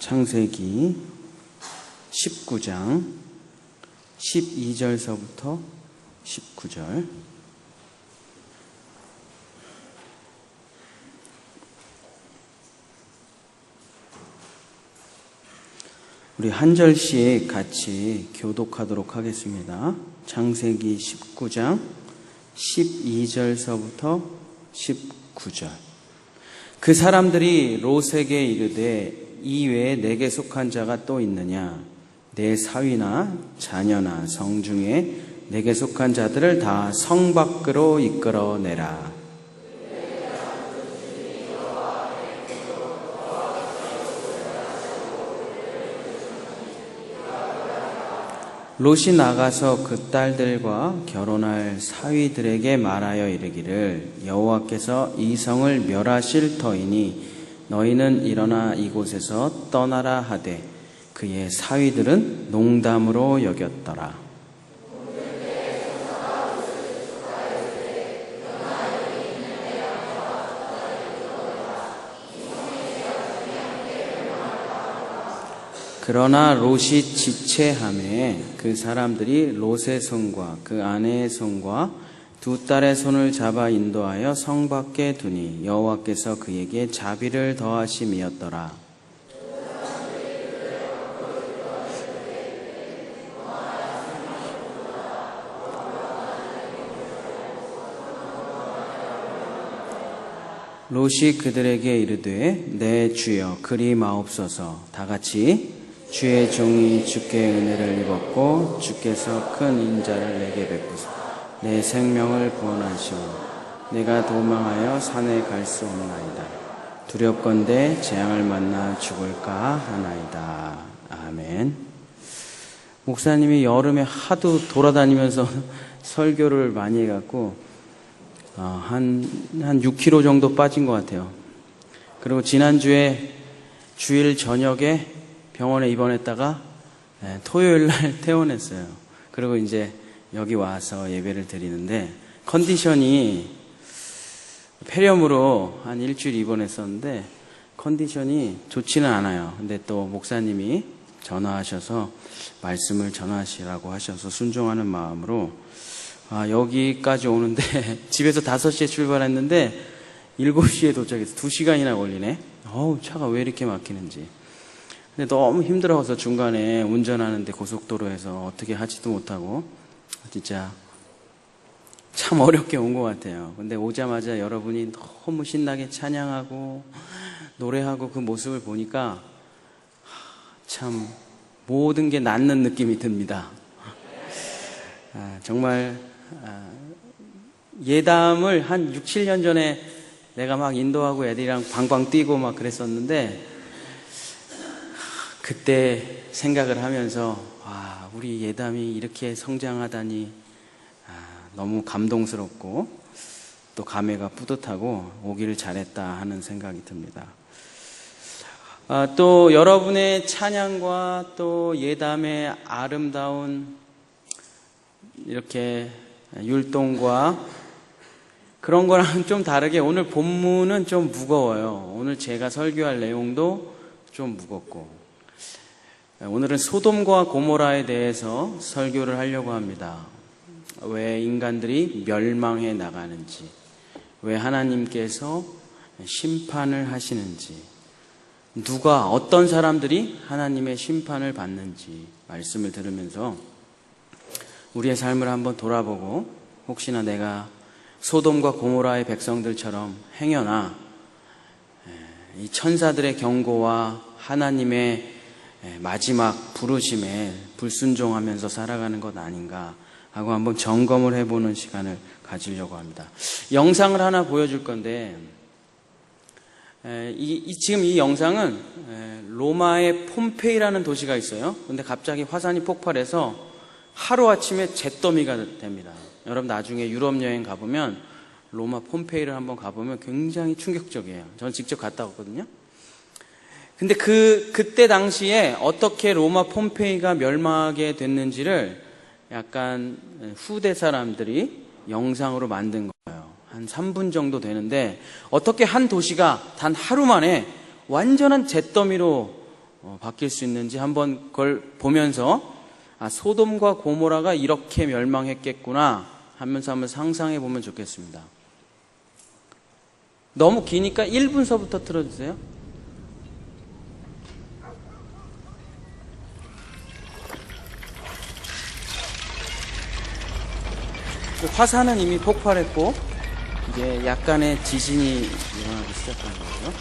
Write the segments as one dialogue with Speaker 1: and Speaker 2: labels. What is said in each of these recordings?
Speaker 1: 창세기 19장 12절서부터 19절. 우리 한 절씩 같이 교독하도록 하겠습니다. 창세기 19장 12절서부터 19절. 그 사람들이 롯에게 이르되 이 외에 내게 속한 자가 또 있느냐? 내 사위나 자녀나 성중에 내게 속한 자들을 다 성 밖으로 이끌어내라. 롯이 나가서 그 딸들과 결혼할 사위들에게 말하여 이르기를 여호와께서 이 성을 멸하실 터이니 너희는 일어나 이곳에서 떠나라 하되 그의 사위들은 농담으로 여겼더라. 그러나 롯이 지체하매 그 사람들이 롯의 손과 그 아내의 손과 두 딸의 손을 잡아 인도하여 성 밖에 두니 여호와께서 그에게 자비를 더하심이었더라. 롯이 그들에게 이르되 내 주여 그리 마옵소서. 다같이 주의 종이 주께 은혜를 입었고 주께서 큰 인자를 내게 베푸사 내 생명을 구원하시오. 내가 도망하여 산에 갈 수 없나이다. 두렵건대 재앙을 만나 죽을까 하나이다. 아멘. 목사님이 여름에 하도 돌아다니면서 설교를 많이 해갖고 한 6kg 정도 빠진 것 같아요. 그리고 지난주에 주일 저녁에 병원에 입원했다가 토요일 날 퇴원했어요. 그리고 이제 여기 와서 예배를 드리는데 컨디션이 폐렴으로 한 일주일 입원했었는데 컨디션이 좋지는 않아요. 근데 또 목사님이 전화하셔서 말씀을 전하시라고 하셔서 순종하는 마음으로 여기까지 오는데 집에서 5시에 출발했는데 7시에 도착해서 2시간이나 걸리네. 차가 왜 이렇게 막히는지. 근데 너무 힘들어서 중간에 운전하는데 고속도로에서 어떻게 하지도 못하고 진짜 참 어렵게 온 것 같아요. 근데 오자마자 여러분이 너무 신나게 찬양하고 노래하고 그 모습을 보니까 참 모든 게 낫는 느낌이 듭니다. 정말 예담을 한 6, 7년 전에 내가 막 인도하고 애들이랑 방방 뛰고 막 그랬었는데 그때 생각을 하면서 우리 예담이 이렇게 성장하다니 너무 감동스럽고 또 감회가 뿌듯하고 오기를 잘했다 하는 생각이 듭니다. 또 여러분의 찬양과 또 예담의 아름다운 이렇게 율동과 그런 거랑 좀 다르게 오늘 본문은 좀 무거워요. 오늘 제가 설교할 내용도 좀 무겁고 오늘은 소돔과 고모라에 대해서 설교를 하려고 합니다. 왜 인간들이 멸망해 나가는지, 왜 하나님께서 심판을 하시는지, 누가 어떤 사람들이 하나님의 심판을 받는지 말씀을 들으면서 우리의 삶을 한번 돌아보고 혹시나 내가 소돔과 고모라의 백성들처럼 행여나 이 천사들의 경고와 하나님의 마지막 부르심에 불순종하면서 살아가는 것 아닌가 하고 한번 점검을 해보는 시간을 가지려고 합니다. 영상을 하나 보여줄 건데 지금 이 영상은 로마의 폼페이라는 도시가 있어요. 근데 갑자기 화산이 폭발해서 하루아침에 잿더미가 됩니다. 여러분 나중에 유럽 여행 가보면 로마 폼페이를 한번 가보면 굉장히 충격적이에요. 저는 직접 갔다 왔거든요. 근데 그때 당시에 어떻게 로마 폼페이가 멸망하게 됐는지를 약간 후대 사람들이 영상으로 만든 거예요. 한 3분 정도 되는데 어떻게 한 도시가 단 하루 만에 완전한 잿더미로 바뀔 수 있는지 한번 그걸 보면서 소돔과 고모라가 이렇게 멸망했겠구나 하면서 한번 상상해 보면 좋겠습니다. 너무 기니까 1분서부터 틀어주세요. 화산은 이미 폭발했고 이제 약간의 지진이 일어나기 시작한 거죠.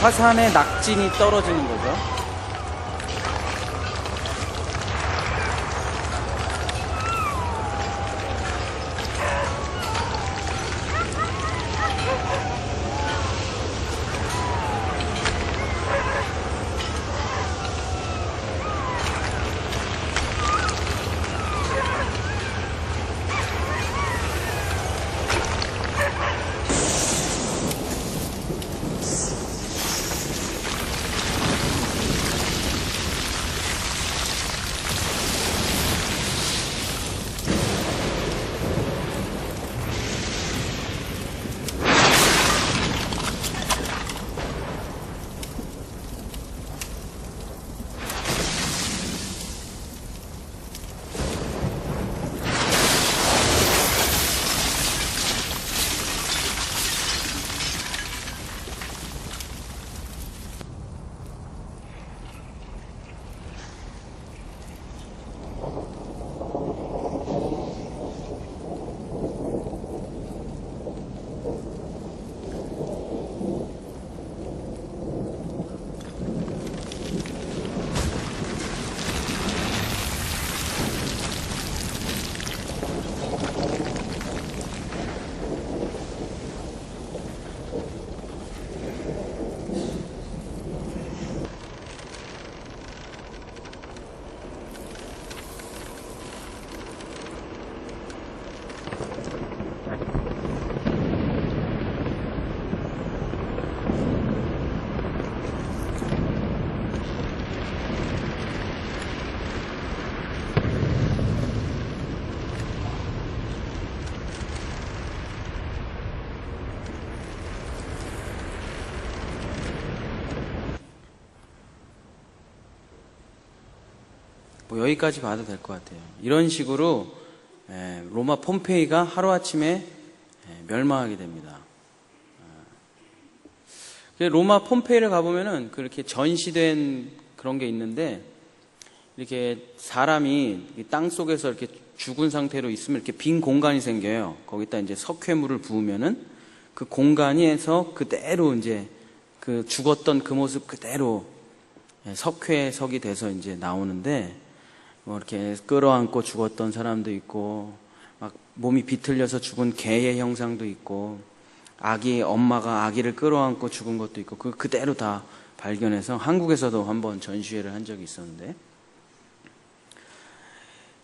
Speaker 1: 화산의 낙진이 떨어지는 거죠. 여기까지 봐도 될 것 같아요. 이런 식으로 로마 폼페이가 하루아침에 멸망하게 됩니다. 로마 폼페이를 가보면은 그렇게 전시된 그런 게 있는데, 이렇게 사람이 땅 속에서 이렇게 죽은 상태로 있으면 이렇게 빈 공간이 생겨요. 거기다 이제 석회물을 부으면은 그 공간에서 그대로 이제 그 죽었던 그 모습 그대로 석회석이 돼서 이제 나오는데, 뭐 이렇게 끌어안고 죽었던 사람도 있고, 막 몸이 비틀려서 죽은 개의 형상도 있고, 엄마가 아기를 끌어안고 죽은 것도 있고, 그대로 다 발견해서 한국에서도 한번 전시회를 한 적이 있었는데,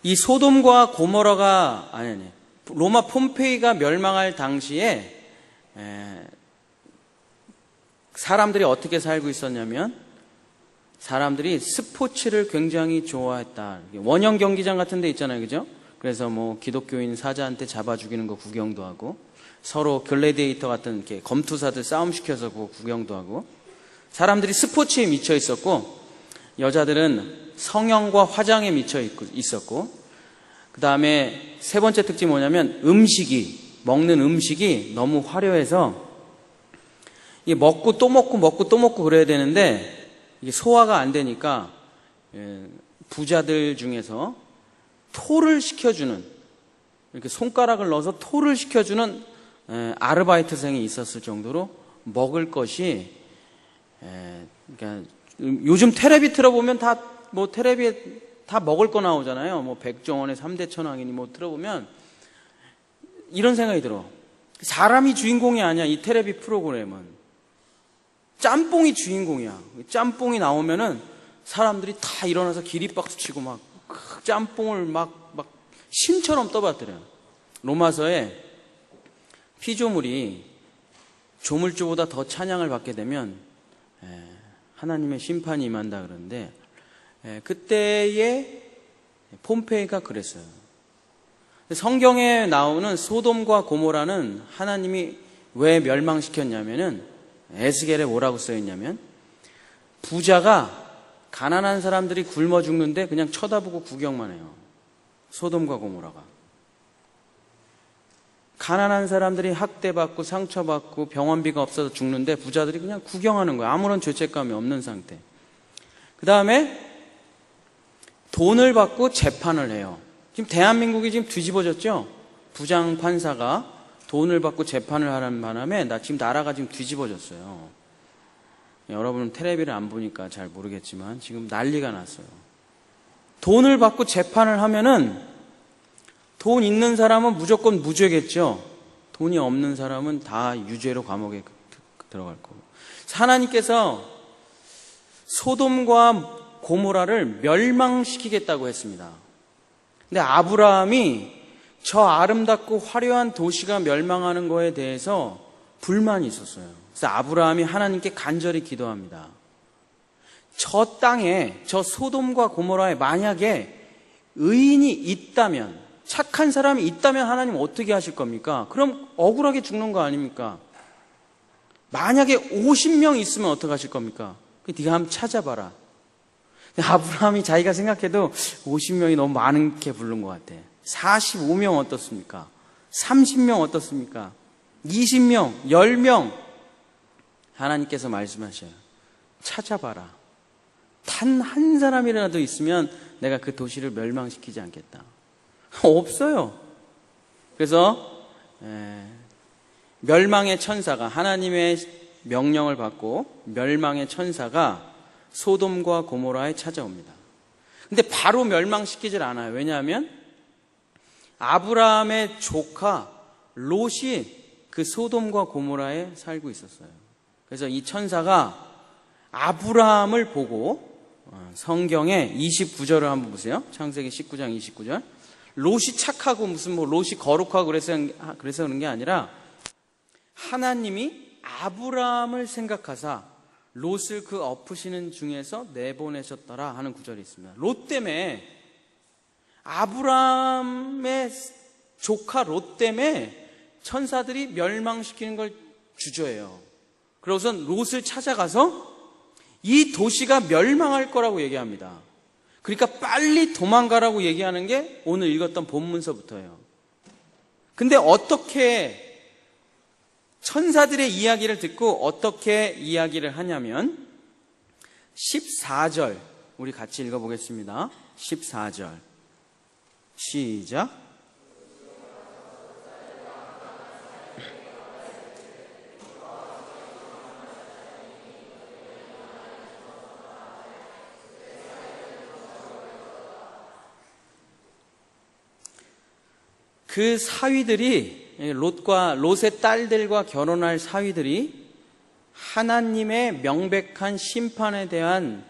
Speaker 1: 이 소돔과 고모라가 로마 폼페이가 멸망할 당시에 사람들이 어떻게 살고 있었냐면, 사람들이 스포츠를 굉장히 좋아했다. 원형 경기장 같은 데 있잖아요, 그죠? 그래서 뭐 기독교인 사자한테 잡아 죽이는 거 구경도 하고, 서로 글래디에이터 같은 이렇게 검투사들 싸움 시켜서 그거 구경도 하고, 사람들이 스포츠에 미쳐 있었고, 여자들은 성형과 화장에 미쳐 있었고, 그 다음에 세 번째 특징이 뭐냐면 먹는 음식이 너무 화려해서 이게 먹고 또 먹고 그래야 되는데, 이게 소화가 안 되니까 부자들 중에서 토를 시켜주는, 이렇게 손가락을 넣어서 토를 시켜주는 아르바이트생이 있었을 정도로 먹을 것이, 그러니까 요즘 텔레비 틀어보면 텔레비에 다 먹을 거 나오잖아요. 뭐 백종원의 3대 천왕이니 뭐 틀어보면 이런 생각이 들어. 사람이 주인공이 아니야, 이 텔레비 프로그램은. 짬뽕이 주인공이야. 짬뽕이 나오면은 사람들이 다 일어나서 기립박수 치고 막 짬뽕을 막 신처럼 떠받들어요. 로마서에 피조물이 조물주보다 더 찬양을 받게 되면 하나님의 심판이 임한다 그러는데, 그때의 폼페이가 그랬어요. 성경에 나오는 소돔과 고모라는 하나님이 왜 멸망시켰냐면은, 에스겔에 뭐라고 써있냐면, 부자가 가난한 사람들이 굶어 죽는데 그냥 쳐다보고 구경만 해요. 소돔과 고모라가. 가난한 사람들이 학대받고 상처받고 병원비가 없어서 죽는데 부자들이 그냥 구경하는 거예요. 아무런 죄책감이 없는 상태. 그 다음에 돈을 받고 재판을 해요. 지금 대한민국이 지금 뒤집어졌죠? 부장 판사가 돈을 받고 재판을 하는 바람에 지금 나라가 지금 뒤집어졌어요. 여러분은 텔레비를 안 보니까 잘 모르겠지만 지금 난리가 났어요. 돈을 받고 재판을 하면은 돈 있는 사람은 무조건 무죄겠죠. 돈이 없는 사람은 다 유죄로 감옥에 들어갈 거고. 하나님께서 소돔과 고모라를 멸망시키겠다고 했습니다. 근데 아브라함이 저 아름답고 화려한 도시가 멸망하는 거에 대해서 불만이 있었어요. 그래서 아브라함이 하나님께 간절히 기도합니다. 저 땅에, 저 소돔과 고모라에 만약에 의인이 있다면, 착한 사람이 있다면 하나님 어떻게 하실 겁니까? 그럼 억울하게 죽는 거 아닙니까? 만약에 50명 있으면 어떻게 하실 겁니까? 네가 한번 찾아봐라. 아브라함이 자기가 생각해도 50명이 너무 많게 부른 것 같아. 45명 어떻습니까? 30명 어떻습니까? 20명, 10명. 하나님께서 말씀하셔요. 찾아봐라. 단 한 사람이라도 있으면 내가 그 도시를 멸망시키지 않겠다. 없어요. 그래서 멸망의 천사가, 하나님의 명령을 받고 멸망의 천사가 소돔과 고모라에 찾아옵니다. 근데 바로 멸망시키질 않아요. 왜냐하면 아브라함의 조카 롯이 그 소돔과 고모라에 살고 있었어요. 그래서 이 천사가 아브라함을 보고, 성경의 29절을 한번 보세요. 창세기 19장 29절. 롯이 착하고 무슨 롯이 거룩하고 그래서 그런 게 아니라 하나님이 아브라함을 생각하사 롯을 그 엎으시는 중에서 내보내셨더라 하는 구절이 있습니다. 롯 때문에, 아브라함의 조카 롯 때문에 천사들이 멸망시키는 걸 주저해요. 그러고선 롯을 찾아가서 이 도시가 멸망할 거라고 얘기합니다. 그러니까 빨리 도망가라고 얘기하는 게 오늘 읽었던 본문서부터예요. 근데 어떻게 천사들의 이야기를 듣고 어떻게 이야기를 하냐면 14절 우리 같이 읽어보겠습니다. 14절 시작. 그 사위들이, 롯의 딸들과 결혼할 사위들이 하나님의 명백한 심판에 대한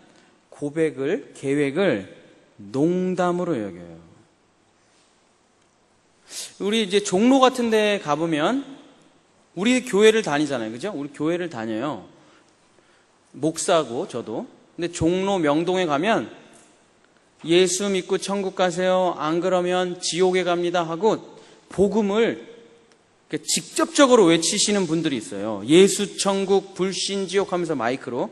Speaker 1: 계획을 농담으로 여겨요. 우리 이제 종로 같은 데 가보면 우리 교회를 다니잖아요. 그죠? 우리 교회를 다녀요. 목사고, 저도. 근데 종로 명동에 가면 예수 믿고 천국 가세요. 안 그러면 지옥에 갑니다. 하고 복음을 직접적으로 외치시는 분들이 있어요. 예수 천국 불신 지옥 하면서 마이크로.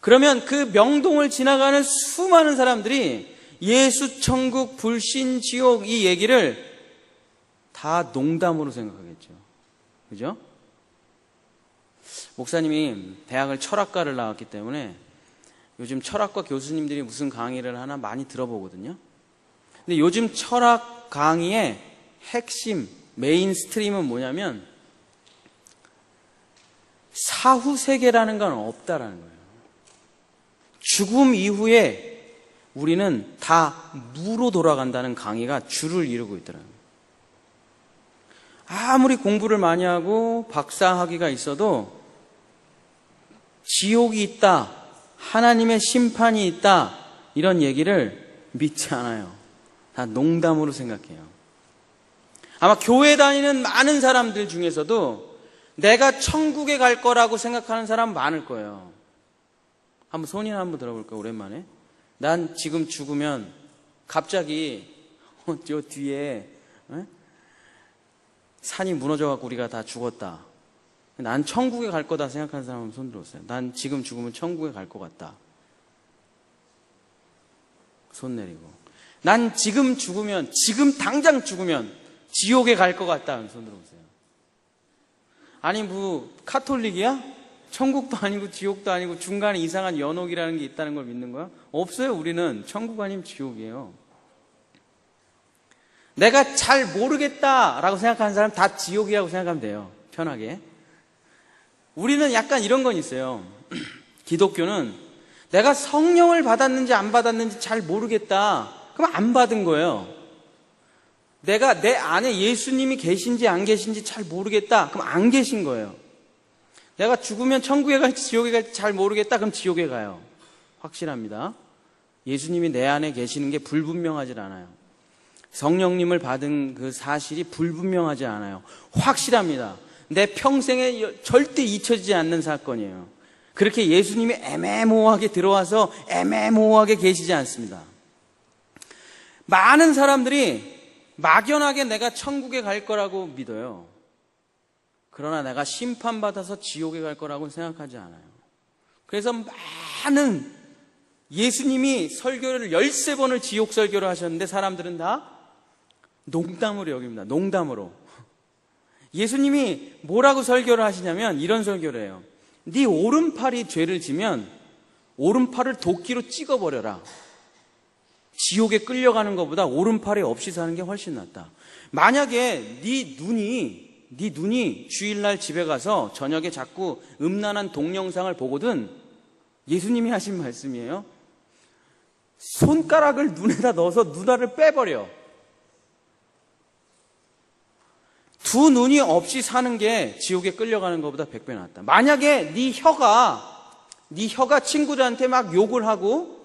Speaker 1: 그러면 그 명동을 지나가는 수많은 사람들이 예수 천국 불신 지옥 이 얘기를 다 농담으로 생각하겠죠. 그죠? 목사님이 대학을 철학과를 나왔기 때문에 요즘 철학과 교수님들이 무슨 강의를 하나 많이 들어보거든요. 근데 요즘 철학 강의의 핵심, 메인스트림은 뭐냐면 사후세계라는 건 없다라는 거예요. 죽음 이후에 우리는 다 무로 돌아간다는 강의가 주를 이루고 있더라고요. 아무리 공부를 많이 하고 박사학위가 있어도 지옥이 있다, 하나님의 심판이 있다, 이런 얘기를 믿지 않아요. 다 농담으로 생각해요. 아마 교회 다니는 많은 사람들 중에서도 내가 천국에 갈 거라고 생각하는 사람 많을 거예요. 한번 손이나 한번 들어볼까요? 오랜만에. 난 지금 죽으면 갑자기 저 뒤에 산이 무너져갖고 우리가 다 죽었다. 난 천국에 갈 거다 생각하는 사람 한번 손 들어보세요. 난 지금 죽으면 천국에 갈 것 같다. 손 내리고. 난 지금 죽으면, 지금 당장 죽으면 지옥에 갈 것 같다. 손 들어보세요. 아니 뭐 카톨릭이야? 천국도 아니고 지옥도 아니고 중간에 이상한 연옥이라는 게 있다는 걸 믿는 거야? 없어요. 우리는 천국 아니면 지옥이에요. 내가 잘 모르겠다라고 생각하는 사람 다 지옥이라고 생각하면 돼요. 편하게. 우리는 약간 이런 건 있어요. 기독교는 내가 성령을 받았는지 안 받았는지 잘 모르겠다. 그럼 안 받은 거예요. 내가 내 안에 예수님이 계신지 안 계신지 잘 모르겠다. 그럼 안 계신 거예요. 내가 죽으면 천국에 갈지 지옥에 갈지 잘 모르겠다. 그럼 지옥에 가요. 확실합니다. 예수님이 내 안에 계시는 게 불분명하지 않아요. 성령님을 받은 그 사실이 불분명하지 않아요. 확실합니다. 내 평생에 절대 잊혀지지 않는 사건이에요. 그렇게 예수님이 애매모호하게 들어와서 애매모호하게 계시지 않습니다. 많은 사람들이 막연하게 내가 천국에 갈 거라고 믿어요. 그러나 내가 심판받아서 지옥에 갈 거라고 생각하지 않아요. 그래서 많은 예수님이 설교를 13번을 지옥 설교를 하셨는데 사람들은 다 농담으로 여깁니다. 농담으로. 예수님이 뭐라고 설교를 하시냐면 이런 설교를 해요. 네 오른팔이 죄를 지면 오른팔을 도끼로 찍어버려라. 지옥에 끌려가는 것보다 오른팔이 없이 사는 게 훨씬 낫다. 만약에 네 눈이 주일날 집에 가서 저녁에 자꾸 음란한 동영상을 보거든, 예수님이 하신 말씀이에요. 손가락을 눈에다 넣어서 눈알을 빼버려. 두 눈이 없이 사는 게 지옥에 끌려가는 것보다 100배 낫다. 만약에 네 혀가 친구들한테 막 욕을 하고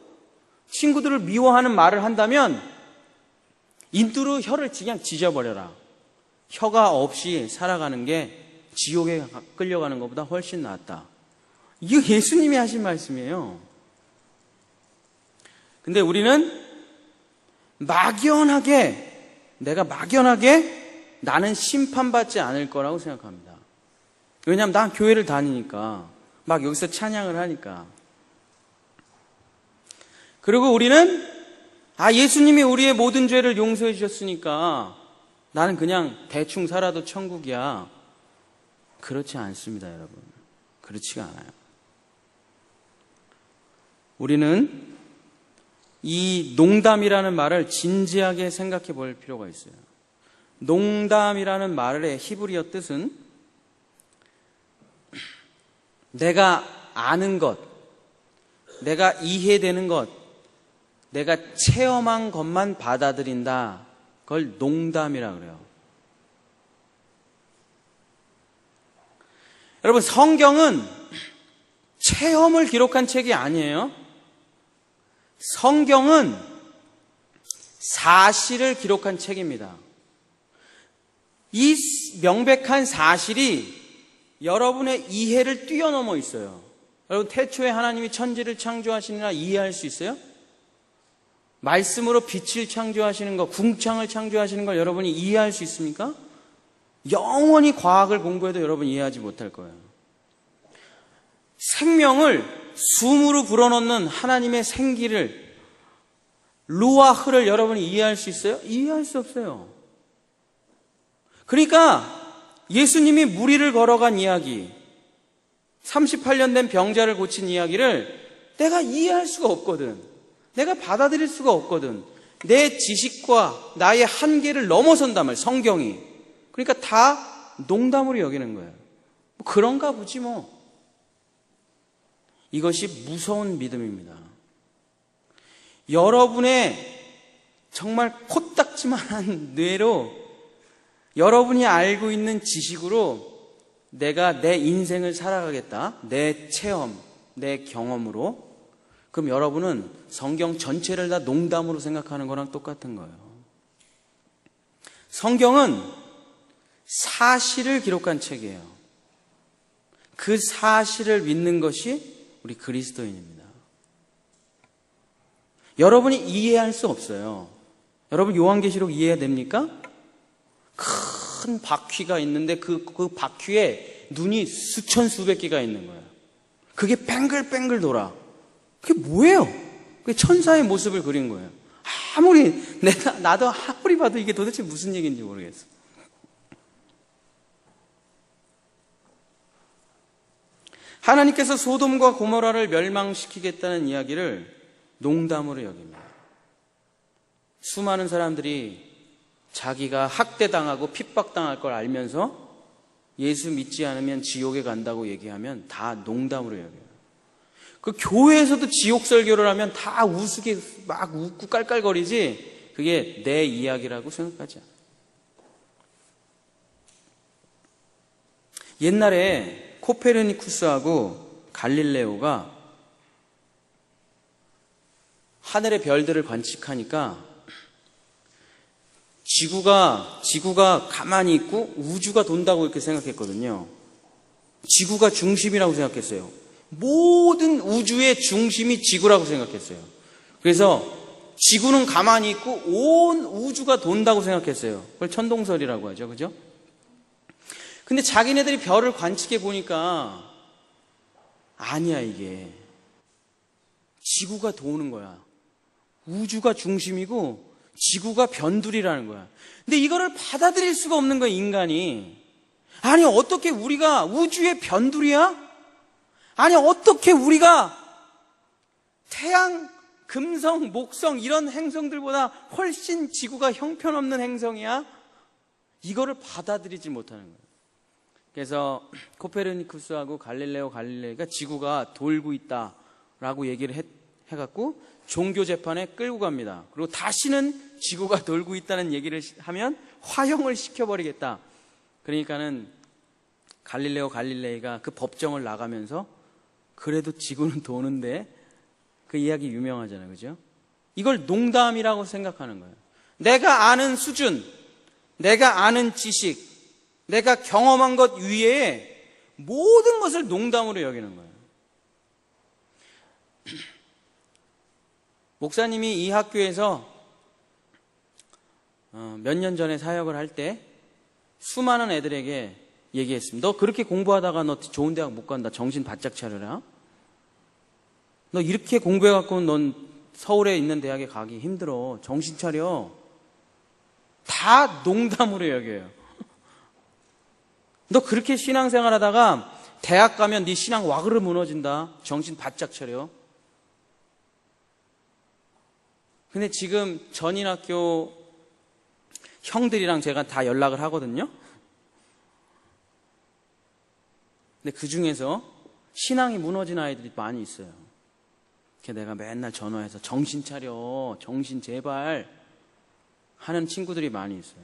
Speaker 1: 친구들을 미워하는 말을 한다면 인두로 혀를 그냥 찢어버려라. 혀가 없이 살아가는 게 지옥에 끌려가는 것보다 훨씬 낫다. 이거 예수님이 하신 말씀이에요. 근데 우리는 내가 막연하게 나는 심판받지 않을 거라고 생각합니다. 왜냐하면 난 교회를 다니니까, 막 여기서 찬양을 하니까. 그리고 우리는 예수님이 우리의 모든 죄를 용서해 주셨으니까 나는 그냥 대충 살아도 천국이야. 그렇지 않습니다, 여러분. 그렇지가 않아요. 우리는 이 농담이라는 말을 진지하게 생각해 볼 필요가 있어요. 농담이라는 말의 히브리어 뜻은 내가 아는 것, 내가 이해되는 것, 내가 체험한 것만 받아들인다. 그걸 농담이라고 그래요. 여러분, 성경은 체험을 기록한 책이 아니에요. 성경은 사실을 기록한 책입니다. 이 명백한 사실이 여러분의 이해를 뛰어넘어 있어요. 여러분, 태초에 하나님이 천지를 창조하시느라 이해할 수 있어요? 말씀으로 빛을 창조하시는 것, 궁창을 창조하시는 걸 여러분이 이해할 수 있습니까? 영원히 과학을 공부해도 여러분 이해하지 못할 거예요. 생명을 숨으로 불어넣는 하나님의 생기를, 루아흐를 여러분이 이해할 수 있어요? 이해할 수 없어요. 그러니까 예수님이 무리를 걸어간 이야기, 38년 된 병자를 고친 이야기를 내가 이해할 수가 없거든. 내가 받아들일 수가 없거든. 내 지식과 나의 한계를 넘어선단 말이에요, 성경이. 그러니까 다 농담으로 여기는 거예요. 뭐 그런가 보지 뭐. 이것이 무서운 믿음입니다. 여러분의 정말 코딱지만한 뇌로, 여러분이 알고 있는 지식으로 내가 내 인생을 살아가겠다. 내 체험, 내 경험으로. 그럼 여러분은 성경 전체를 다 농담으로 생각하는 거랑 똑같은 거예요. 성경은 사실을 기록한 책이에요. 그 사실을 믿는 것이 우리 그리스도인입니다. 여러분이 이해할 수 없어요. 여러분 요한계시록 이해해야 됩니까? 큰 바퀴가 있는데 그 바퀴에 눈이 수천 수백 개가 있는 거예요. 그게 뱅글뱅글 돌아. 그게 뭐예요? 그게 천사의 모습을 그린 거예요. 나도 아무리 봐도 이게 도대체 무슨 얘기인지 모르겠어. 하나님께서 소돔과 고모라를 멸망시키겠다는 이야기를 농담으로 여깁니다. 수많은 사람들이 자기가 학대당하고 핍박당할 걸 알면서 예수 믿지 않으면 지옥에 간다고 얘기하면 다 농담으로 여겨요. 그 교회에서도 지옥 설교를 하면 다 우스게 막 웃고 깔깔거리지 그게 내 이야기라고 생각하지 않아요. 옛날에 코페르니쿠스하고 갈릴레오가 하늘의 별들을 관측하니까 지구가 가만히 있고 우주가 돈다고 이렇게 생각했거든요. 지구가 중심이라고 생각했어요. 모든 우주의 중심이 지구라고 생각했어요. 그래서 지구는 가만히 있고 온 우주가 돈다고 생각했어요. 그걸 천동설이라고 하죠. 그죠? 근데 자기네들이 별을 관측해 보니까 아니야, 이게. 지구가 도는 거야. 우주가 중심이고 지구가 변두리라는 거야. 근데 이거를 받아들일 수가 없는 거야, 인간이. 아니, 어떻게 우리가 우주의 변두리야? 아니, 어떻게 우리가 태양, 금성, 목성 이런 행성들보다 훨씬 지구가 형편없는 행성이야? 이거를 받아들이지 못하는 거예요. 그래서 코페르니쿠스하고 갈릴레이가 지구가 돌고 있다라고 얘기를 해갖고 종교 재판에 끌고 갑니다. 그리고 다시는 지구가 돌고 있다는 얘기를 하면 화형을 시켜버리겠다. 그러니까는 갈릴레이가 그 법정을 나가면서 그래도 지구는 도는데, 그 이야기 유명하잖아요. 그죠? 이걸 농담이라고 생각하는 거예요. 내가 아는 수준, 내가 아는 지식, 내가 경험한 것 위에 모든 것을 농담으로 여기는 거예요. 목사님이 이 학교에서 몇 년 전에 사역을 할 때 수많은 애들에게 얘기했습니다. 너 그렇게 공부하다가 너 좋은 대학 못 간다. 정신 바짝 차려라. 너 이렇게 공부해갖고 넌 서울에 있는 대학에 가기 힘들어. 정신 차려. 다 농담으로 여겨요. 너 그렇게 신앙생활 하다가 대학 가면 네 신앙 와그르 무너진다. 정신 바짝 차려. 근데 지금 전인학교 형들이랑 제가 다 연락을 하거든요. 근데 그 중에서 신앙이 무너진 아이들이 많이 있어요. 내가 맨날 전화해서 정신 차려, 정신 제발 하는 친구들이 많이 있어요.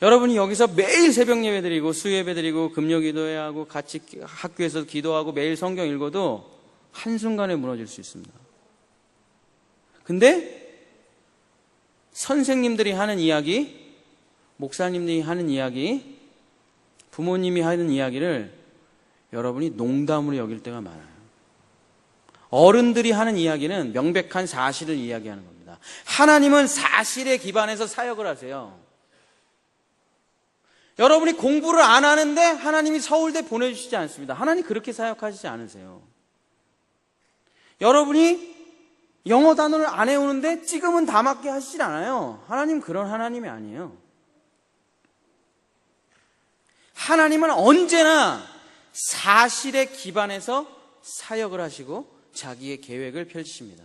Speaker 1: 여러분이 여기서 매일 새벽 예배 드리고 수요예배 드리고 금요기도회 하고 같이 학교에서 기도하고 매일 성경 읽어도 한순간에 무너질 수 있습니다. 근데 선생님들이 하는 이야기, 목사님들이 하는 이야기, 부모님이 하는 이야기를 여러분이 농담으로 여길 때가 많아요. 어른들이 하는 이야기는 명백한 사실을 이야기하는 겁니다. 하나님은 사실에 기반해서 사역을 하세요. 여러분이 공부를 안 하는데 하나님이 서울대 보내주시지 않습니다. 하나님 그렇게 사역하시지 않으세요. 여러분이 영어 단어를 안 외우는데 찍으면 다 맞게 하시질 않아요. 하나님 그런 하나님이 아니에요. 하나님은 언제나 사실에 기반해서 사역을 하시고 자기의 계획을 펼치십니다.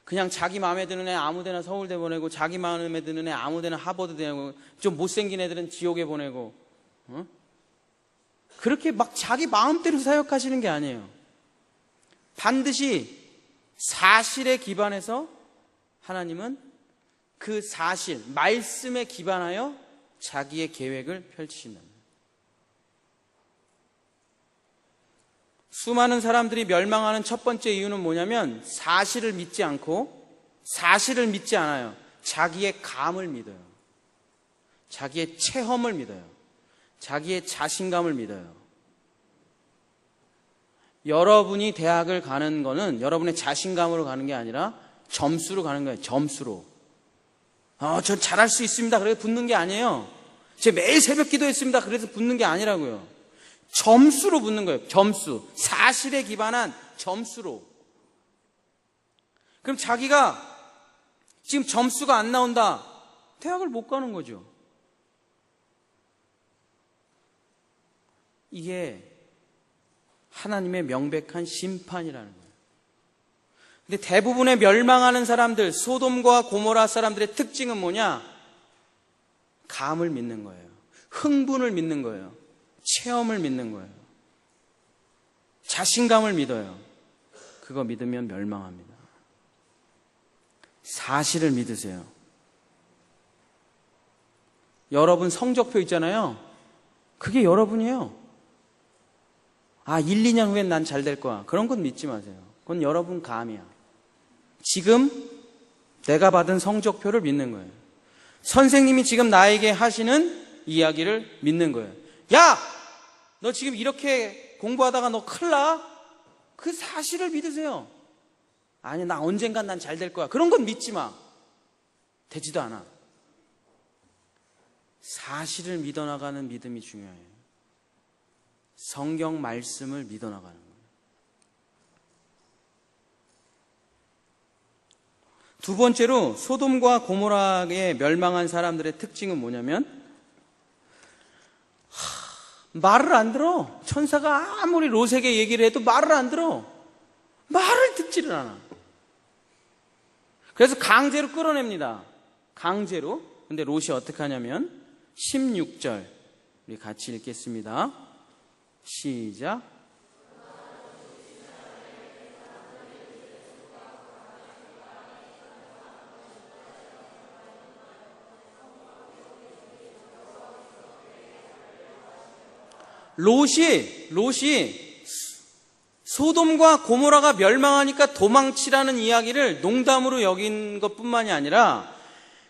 Speaker 1: 그냥 자기 마음에 드는 애 아무데나 서울대 보내고 자기 마음에 드는 애 아무데나 하버드 보내고 좀 못생긴 애들은 지옥에 보내고 그렇게 막 자기 마음대로 사역하시는 게 아니에요. 반드시 사실에 기반해서 하나님은 그 사실, 말씀에 기반하여 자기의 계획을 펼치신답니다. 수많은 사람들이 멸망하는 첫 번째 이유는 뭐냐면 사실을 믿지 않고 사실을 믿지 않아요. 자기의 감을 믿어요. 자기의 체험을 믿어요. 자기의 자신감을 믿어요. 여러분이 대학을 가는 거는 여러분의 자신감으로 가는 게 아니라 점수로 가는 거예요. 점수로. 전 잘할 수 있습니다. 그래서 붙는 게 아니에요. 제가 매일 새벽 기도했습니다. 그래서 붙는 게 아니라고요. 점수로 붙는 거예요. 점수. 사실에 기반한 점수로. 그럼 자기가 지금 점수가 안 나온다. 대학을 못 가는 거죠. 이게 하나님의 명백한 심판이라는 거예요. 근데 대부분의 멸망하는 사람들, 소돔과 고모라 사람들의 특징은 뭐냐? 감을 믿는 거예요. 흥분을 믿는 거예요. 체험을 믿는 거예요. 자신감을 믿어요. 그거 믿으면 멸망합니다. 사실을 믿으세요. 여러분 성적표 있잖아요. 그게 여러분이에요. 1, 2년 후엔 난 잘 될 거야. 그런 건 믿지 마세요. 그건 여러분 감이야. 지금 내가 받은 성적표를 믿는 거예요. 선생님이 지금 나에게 하시는 이야기를 믿는 거예요. 야! 너 지금 이렇게 공부하다가 너 큰일 나? 그 사실을 믿으세요. 아니, 나 언젠간 난 잘 될 거야. 그런 건 믿지 마. 되지도 않아. 사실을 믿어나가는 믿음이 중요해요. 성경 말씀을 믿어나가는 거예요. 두 번째로 소돔과 고모라에 멸망한 사람들의 특징은 뭐냐면 말을 안 들어. 천사가 아무리 롯에게 얘기를 해도 말을 안 들어. 말을 듣지를 않아. 그래서 강제로 끌어냅니다. 강제로. 근데 롯이 어떻게 하냐면 16절 우리 같이 읽겠습니다. 시작. 롯이 소돔과 고모라가 멸망하니까 도망치라는 이야기를 농담으로 여긴 것뿐만이 아니라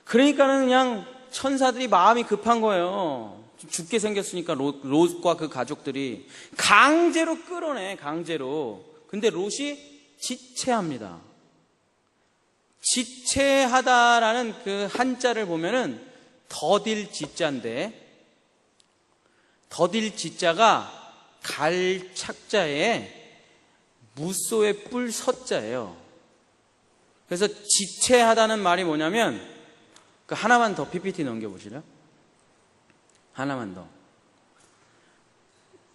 Speaker 1: 그러니까는 그냥 천사들이 마음이 급한 거예요. 죽게 생겼으니까 롯과 그 가족들이 강제로 끌어내. 강제로. 근데 롯이 지체합니다. 지체하다라는 그 한자를 보면은 더딜 지자인데 더딜 지자가 갈 착자에 무소의 뿔 서자예요. 그래서 지체하다는 말이 뭐냐면 하나만 더 PPT 넘겨보실래요? 하나만 더.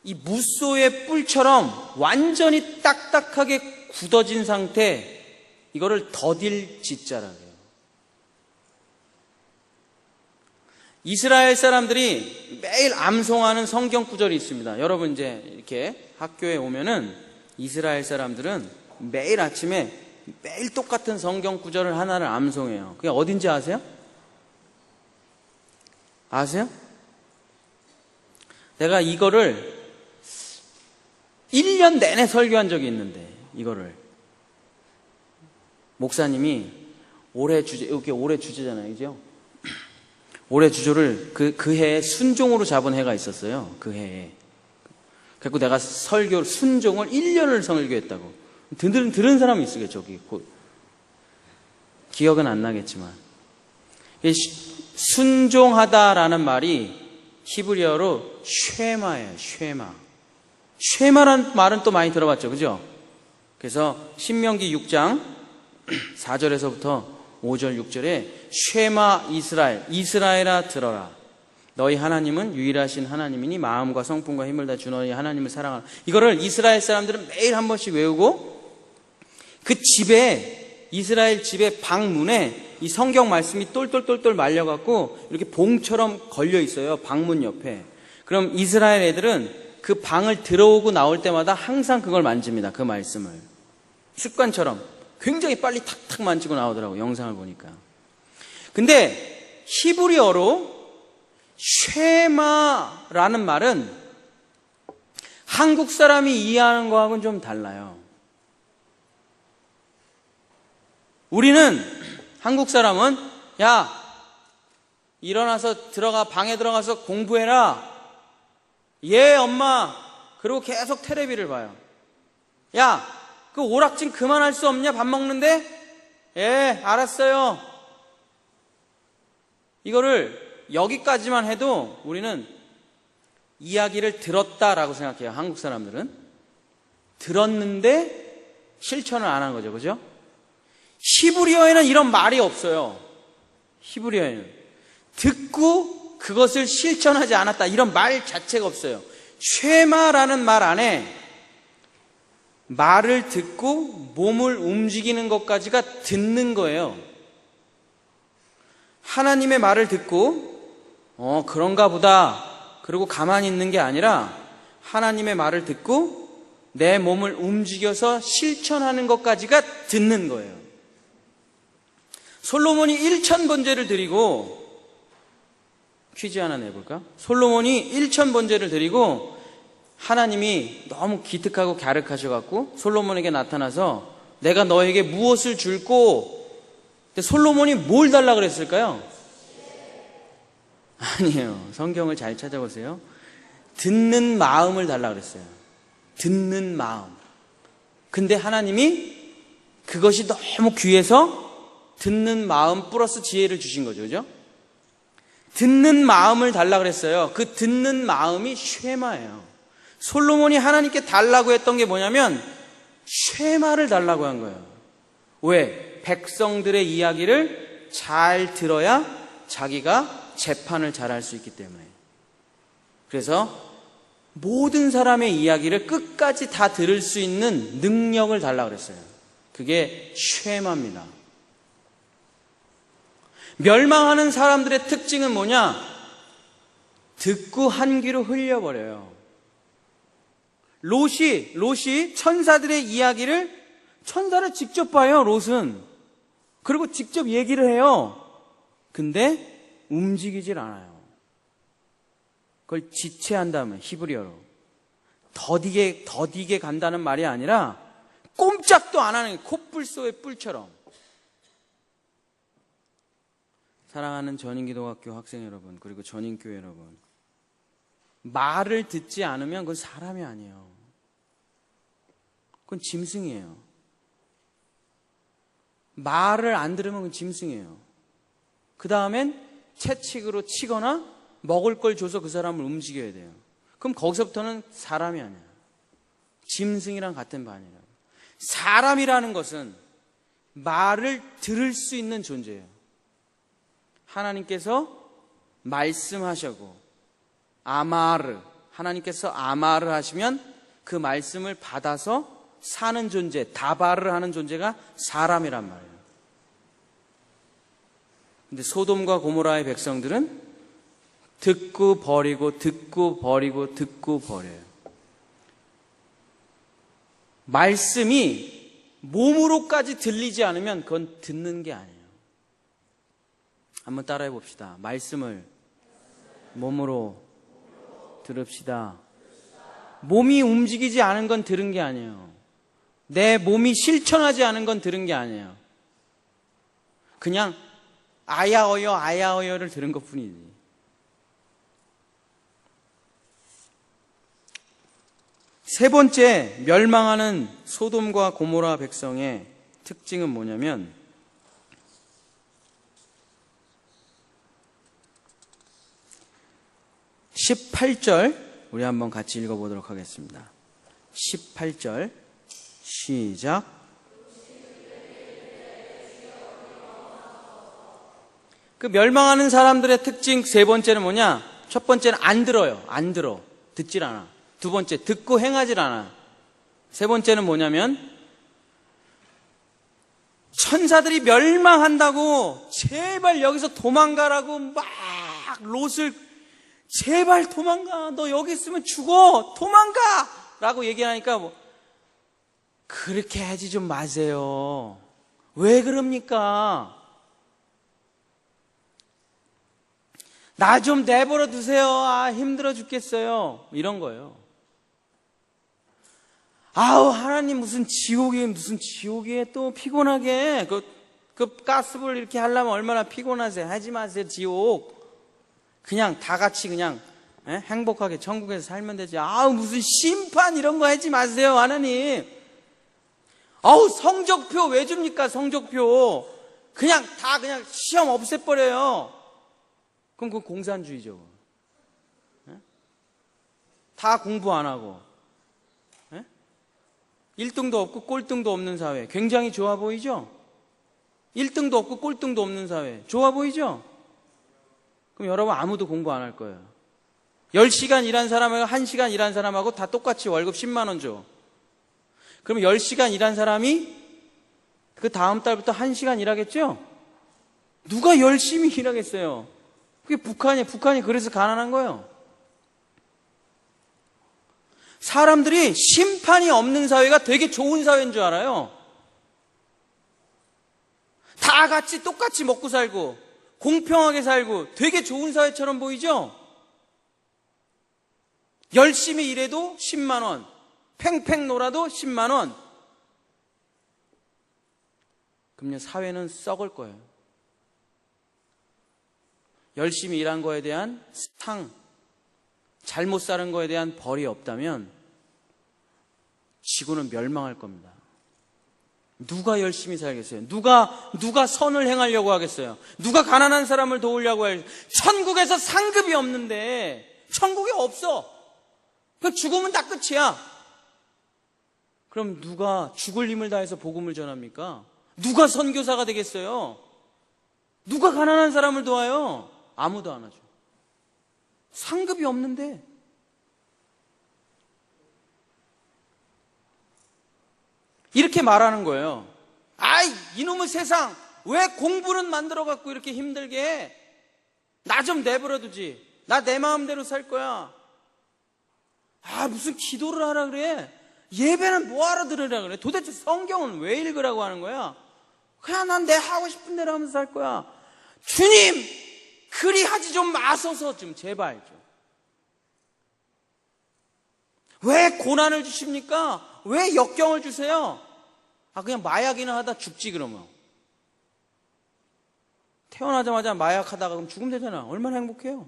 Speaker 1: 이 무소의 뿔처럼 완전히 딱딱하게 굳어진 상태, 이거를 더딜 지자라고 해요. 이스라엘 사람들이 매일 암송하는 성경 구절이 있습니다. 여러분 이제 이렇게 학교에 오면은 이스라엘 사람들은 매일 아침에 매일 똑같은 성경 구절을 하나를 암송해요. 그게 어딘지 아세요? 아세요? 내가 이거를 1년 내내 설교한 적이 있는데, 이거를 목사님이 올해 주제, 이게 올해 주제잖아요, 그죠? 올해 주조를 그 해에 순종으로 잡은 해가 있었어요. 그 해에. 그래서 내가 설교 순종을 1년을 설교했다고. 들은 사람이 있으겠죠, 저기. 기억은 안 나겠지만. 순종하다라는 말이 히브리어로 쉐마예요, 쉐마. 쉐마라는 말은 또 많이 들어봤죠, 그죠? 그래서 신명기 6장 4절에서부터 5절 6절에 쉐마 이스라엘, 이스라엘아 들어라. 너희 하나님은 유일하신 하나님이니 마음과 성품과 힘을 다 주 너희 하나님을 사랑하라. 이거를 이스라엘 사람들은 매일 한 번씩 외우고 그 집에, 이스라엘 집의 방문에 이 성경 말씀이 똘똘똘똘 말려갖고 이렇게 봉처럼 걸려 있어요, 방문 옆에. 그럼 이스라엘 애들은 그 방을 들어오고 나올 때마다 항상 그걸 만집니다, 그 말씀을. 습관처럼 굉장히 빨리 탁탁 만지고 나오더라고요, 영상을 보니까. 근데 히브리어로 쉐마라는 말은 한국 사람이 이해하는 거하고는 좀 달라요. 우리는, 한국 사람은 야, 일어나서 방에 들어가서 공부해라. 예, 엄마. 그리고 계속 테레비를 봐요. 야, 그 오락진 그만할 수 없냐? 밥 먹는데? 예, 알았어요. 이거를 여기까지만 해도 우리는 이야기를 들었다라고 생각해요. 한국 사람들은. 들었는데 실천을 안 한 거죠. 그죠? 히브리어에는 이런 말이 없어요. 히브리어에는. 듣고 그것을 실천하지 않았다. 이런 말 자체가 없어요. 쉐마라는 말 안에 말을 듣고 몸을 움직이는 것까지가 듣는 거예요. 하나님의 말을 듣고 그런가 보다 그리고 가만히 있는 게 아니라 하나님의 말을 듣고 내 몸을 움직여서 실천하는 것까지가 듣는 거예요. 솔로몬이 1000번제를 드리고, 퀴즈 하나 내볼까? 솔로몬이 1000번제를 드리고 하나님이 너무 기특하고 갸륵하셔갖고 솔로몬에게 나타나서 내가 너에게 무엇을 줄고, 근데 솔로몬이 뭘 달라 그랬을까요? 아니에요. 성경을 잘 찾아보세요. 듣는 마음을 달라 그랬어요. 듣는 마음. 근데 하나님이 그것이 너무 귀해서 듣는 마음 플러스 지혜를 주신 거죠. 그죠? 듣는 마음을 달라 그랬어요. 그 듣는 마음이 쉐마예요. 솔로몬이 하나님께 달라고 했던 게 뭐냐면 쉐마를 달라고 한 거예요. 왜? 백성들의 이야기를 잘 들어야 자기가 재판을 잘 할 수 있기 때문에. 그래서 모든 사람의 이야기를 끝까지 다 들을 수 있는 능력을 달라고 그랬어요. 그게 쉐마입니다. 멸망하는 사람들의 특징은 뭐냐? 듣고 한 귀로 흘려버려요. 롯이 천사들의 이야기를, 천사를 직접 봐요, 롯은. 그리고 직접 얘기를 해요. 근데 움직이질 않아요. 그걸 지체한다면, 히브리어로. 더디게 간다는 말이 아니라 꼼짝도 안 하는, 콧불 속의 뿔처럼. 사랑하는 전인기독학교 학생 여러분, 그리고 전인교회 여러분, 말을 듣지 않으면 그건 사람이 아니에요. 그건 짐승이에요. 말을 안 들으면 그건 짐승이에요. 그 다음엔 채찍으로 치거나 먹을 걸 줘서 그 사람을 움직여야 돼요. 그럼 거기서부터는 사람이 아니에요. 짐승이랑 같은 반이에요. 사람이라는 것은 말을 들을 수 있는 존재예요. 하나님께서 말씀하시고 하나님께서 아마르 하시면 그 말씀을 받아서 사는 존재, 다바를 하는 존재가 사람이란 말이에요. 근데 소돔과 고모라의 백성들은 듣고 버리고 듣고 버리고 듣고 버려요. 말씀이 몸으로까지 들리지 않으면 그건 듣는 게 아니에요. 한번 따라해 봅시다. 말씀을 몸으로 들읍시다. 몸이 움직이지 않은 건 들은 게 아니에요. 내 몸이 실천하지 않은 건 들은 게 아니에요. 그냥 아야어여를 들은 것 뿐이지. 세 번째, 멸망하는 소돔과 고모라 백성의 특징은 뭐냐면 18절 우리 한번 같이 읽어보도록 하겠습니다. 18절 시작. 그 멸망하는 사람들의 특징 세 번째는 뭐냐? 첫 번째는 안 들어요. 안 들어. 듣질 않아. 두 번째, 듣고 행하질 않아. 세 번째는 뭐냐면 천사들이 멸망한다고 제발 여기서 도망가라고 막 롯을 제발 도망가. 너 여기 있으면 죽어. 도망가. 라고 얘기하니까 뭐 그렇게 하지 좀 마세요. 왜 그럽니까? 나 좀 내버려 두세요. 아, 힘들어 죽겠어요. 이런 거예요. 아우, 하나님 무슨 지옥이에 또 피곤하게. 그 가스불 이렇게 하려면 얼마나 피곤하세요. 하지 마세요, 지옥. 그냥 다 같이 그냥 행복하게 천국에서 살면 되지. 아우, 무슨 심판 이런 거 하지 마세요, 하나님. 아우, 성적표 왜 줍니까? 성적표. 그냥 시험 없애버려요. 그럼 그건 공산주의죠. 다 공부 안 하고. 1등도 없고 꼴등도 없는 사회. 굉장히 좋아 보이죠? 1등도 없고 꼴등도 없는 사회. 좋아 보이죠? 그럼 여러분 아무도 공부 안 할 거예요. 10시간 일한 사람하고 1시간 일한 사람하고 다 똑같이 월급 10만 원 줘. 그럼 10시간 일한 사람이 그 다음 달부터 1시간 일하겠죠? 누가 열심히 일하겠어요? 그게 북한이에요. 북한이 그래서 가난한 거예요. 사람들이 심판이 없는 사회가 되게 좋은 사회인 줄 알아요. 다 같이 똑같이 먹고 살고 공평하게 살고 되게 좋은 사회처럼 보이죠? 열심히 일해도 10만 원, 팽팽 놀아도 10만 원. 그러면 사회는 썩을 거예요. 열심히 일한 거에 대한 상, 잘못 사는 거에 대한 벌이 없다면 지구는 멸망할 겁니다. 누가 열심히 살겠어요? 누가 선을 행하려고 하겠어요? 누가 가난한 사람을 도우려고 할? 천국에서 상급이 없는데, 천국에 없어. 그 죽으면 다 끝이야. 그럼 누가 죽을 힘을 다해서 복음을 전합니까? 누가 선교사가 되겠어요? 누가 가난한 사람을 도와요? 아무도 안 하죠. 상급이 없는데. 이렇게 말하는 거예요. 아이, 이놈의 세상, 왜 공부는 만들어갖고 이렇게 힘들게 해? 나 좀 내버려두지. 나 내 마음대로 살 거야. 아, 무슨 기도를 하라 그래? 예배는 뭐하러 들으라 그래? 도대체 성경은 왜 읽으라고 하는 거야? 그냥 난 내 하고 싶은 대로 하면서 살 거야. 주님, 그리 하지 좀 마소서 좀 제발 좀. 왜 고난을 주십니까? 왜 역경을 주세요? 아, 그냥 마약이나 하다 죽지 그러면. 태어나자마자 마약하다가 그럼 죽으면 되잖아. 얼마나 행복해요.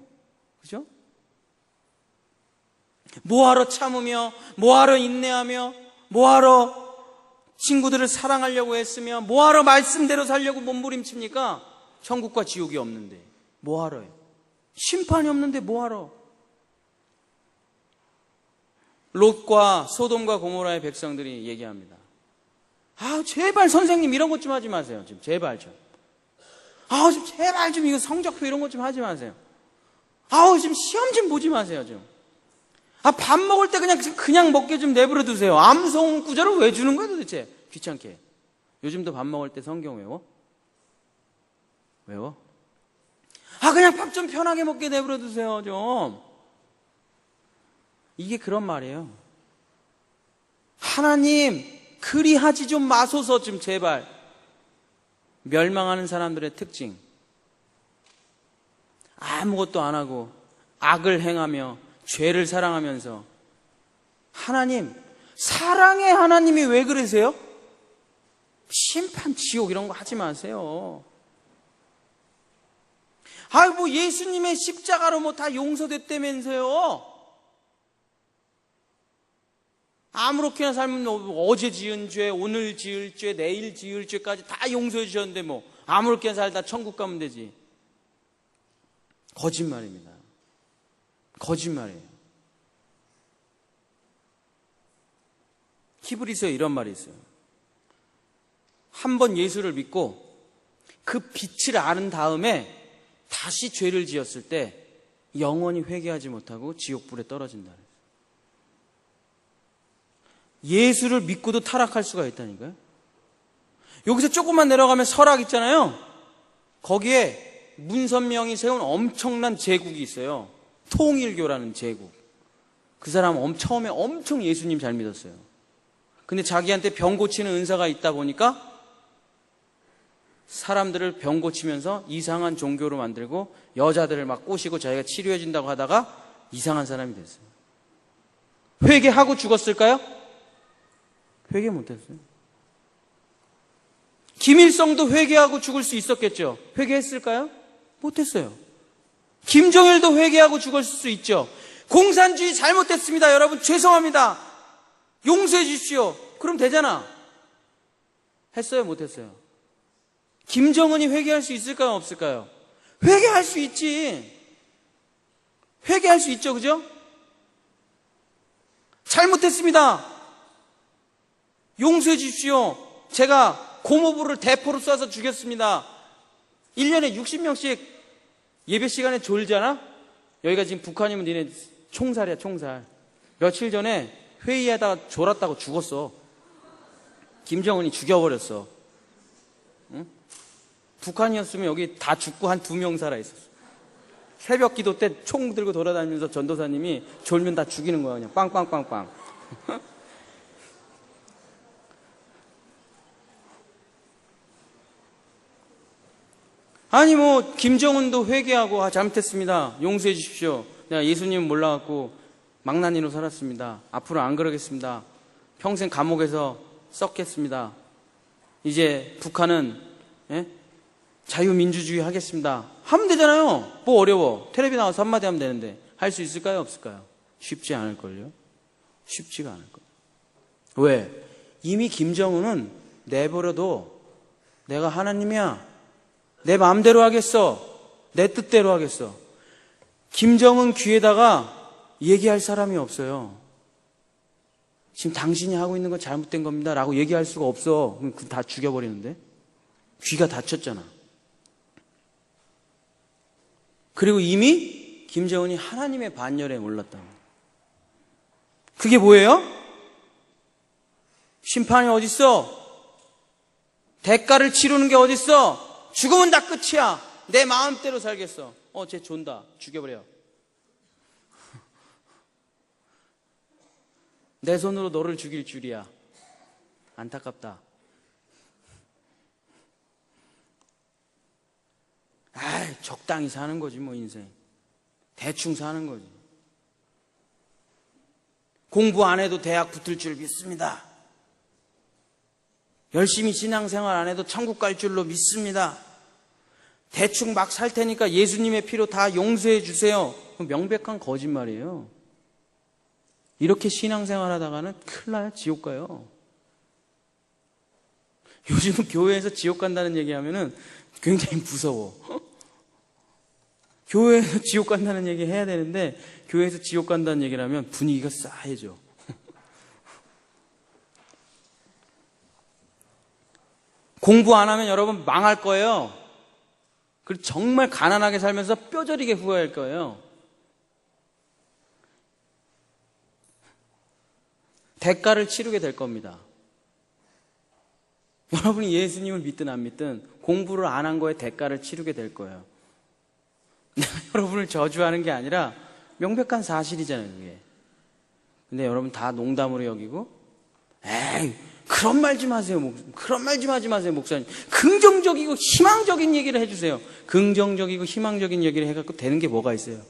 Speaker 1: 그죠? 뭐하러 참으며, 뭐하러 인내하며, 뭐하러 친구들을 사랑하려고 했으며, 뭐하러 말씀대로 살려고 몸부림칩니까? 천국과 지옥이 없는데 뭐하러요? 심판이 없는데 뭐하러? 롯과 소돔과 고모라의 백성들이 얘기합니다. 아, 제발 선생님 이런 것 좀 하지 마세요. 좀 제발 좀. 아우, 좀 제발 좀 이거 성적표 이런 것 좀 하지 마세요. 아우, 좀 시험 좀 보지 마세요, 좀. 아, 밥 먹을 때 그냥 먹게 좀 내버려 두세요. 암송 구절을 왜 주는 거야, 도대체? 귀찮게. 요즘도 밥 먹을 때 성경 외워? 외워? 아, 그냥 밥 좀 편하게 먹게 내버려 두세요, 좀. 이게 그런 말이에요. 하나님, 그리 하지 좀 마소서 좀 제발. 멸망하는 사람들의 특징. 아무것도 안 하고 악을 행하며 죄를 사랑하면서 하나님, 사랑의 하나님이 왜 그러세요? 심판, 지옥 이런 거 하지 마세요. 아이고, 예수님의 십자가로 뭐 다 용서됐다면서요. 아무렇게나 살면 어제 지은 죄, 오늘 지을 죄, 내일 지을 죄까지 다 용서해 주셨는데 뭐 아무렇게나 살다 천국 가면 되지. 거짓말입니다. 거짓말이에요. 히브리서에 이런 말이 있어요. 한 번 예수를 믿고 그 빛을 아는 다음에 다시 죄를 지었을 때 영원히 회개하지 못하고 지옥불에 떨어진다. 예수를 믿고도 타락할 수가 있다니까요. 여기서 조금만 내려가면 설악 있잖아요. 거기에 문선명이 세운 엄청난 제국이 있어요. 통일교라는 제국. 그 사람은 처음에 엄청 예수님 잘 믿었어요. 근데 자기한테 병 고치는 은사가 있다 보니까 사람들을 병 고치면서 이상한 종교로 만들고 여자들을 막 꼬시고 자기가 치료해준다고 하다가 이상한 사람이 됐어요. 회개하고 죽었을까요? 회개 못했어요. 김일성도 회개하고 죽을 수 있었겠죠. 회개했을까요? 못했어요. 김정일도 회개하고 죽을 수 있죠. 공산주의 잘못됐습니다. 여러분 죄송합니다. 용서해 주십시오. 그럼 되잖아. 했어요, 못했어요? 김정은이 회개할 수 있을까요, 없을까요? 회개할 수 있지. 회개할 수 있죠, 그죠? 잘못했습니다. 용서해 주십시오. 제가 고모부를 대포로 쏴서 죽였습니다. 1년에 60명씩 예배 시간에 졸잖아? 여기가 지금 북한이면 니네 총살이야, 총살. 며칠 전에 회의하다가 졸았다고 죽었어. 김정은이 죽여버렸어. 응? 북한이었으면 여기 다 죽고 한 2명 살아있었어. 새벽 기도 때 총 들고 돌아다니면서 전도사님이 졸면 다 죽이는 거야, 그냥 빵빵빵빵. 아니 뭐 김정은도 회개하고 잘못했습니다. 용서해 주십시오. 내가 예수님 몰라갖고 망나니로 살았습니다. 앞으로 안 그러겠습니다. 평생 감옥에서 썩겠습니다. 이제 북한은 자유민주주의 하겠습니다. 하면 되잖아요. 뭐 어려워. 텔레비 나와서 한마디 하면 되는데 할 수 있을까요, 없을까요? 쉽지 않을걸요. 쉽지가 않을걸요. 왜? 이미 김정은은 내버려도 내가 하나님이야. 내 마음대로 하겠어. 내 뜻대로 하겠어. 김정은 귀에다가 얘기할 사람이 없어요. 지금 당신이 하고 있는 건 잘못된 겁니다 라고 얘기할 수가 없어. 그럼 다 죽여버리는데. 귀가 닫혔잖아. 그리고 이미 김정은이 하나님의 반열에 올랐다. 그게 뭐예요? 심판이 어딨어? 대가를 치르는 게 어딨어? 죽으면 다 끝이야. 내 마음대로 살겠어. 쟤 존다. 죽여버려. 내 손으로 너를 죽일 줄이야. 안타깝다. 적당히 사는 거지 뭐 인생. 대충 사는 거지. 공부 안 해도 대학 붙을 줄 믿습니다. 열심히 신앙생활 안 해도 천국 갈 줄로 믿습니다. 대충 막 살 테니까 예수님의 피로 다 용서해 주세요. 그럼 명백한 거짓말이에요. 이렇게 신앙생활 하다가는 큰일 나요. 지옥 가요. 요즘은 교회에서 지옥 간다는 얘기하면은 굉장히 무서워. 교회에서 지옥 간다는 얘기 해야 되는데 교회에서 지옥 간다는 얘기를 하면 분위기가 싸해져. 공부 안 하면 여러분 망할 거예요. 그리고 정말 가난하게 살면서 뼈저리게 후회할 거예요. 대가를 치르게 될 겁니다. 여러분이 예수님을 믿든 안 믿든 공부를 안 한 거에 대가를 치르게 될 거예요. 내가 여러분을 저주하는 게 아니라 명백한 사실이잖아요, 그게. 근데 여러분 다 농담으로 여기고, 에이, 그런 말 좀 하세요, 목사님. 그런 말 좀 하지 마세요, 목사님. 긍정적이고 희망적인 얘기를 해주세요. 긍정적이고 희망적인 얘기를 해갖고 되는 게 뭐가 있어요?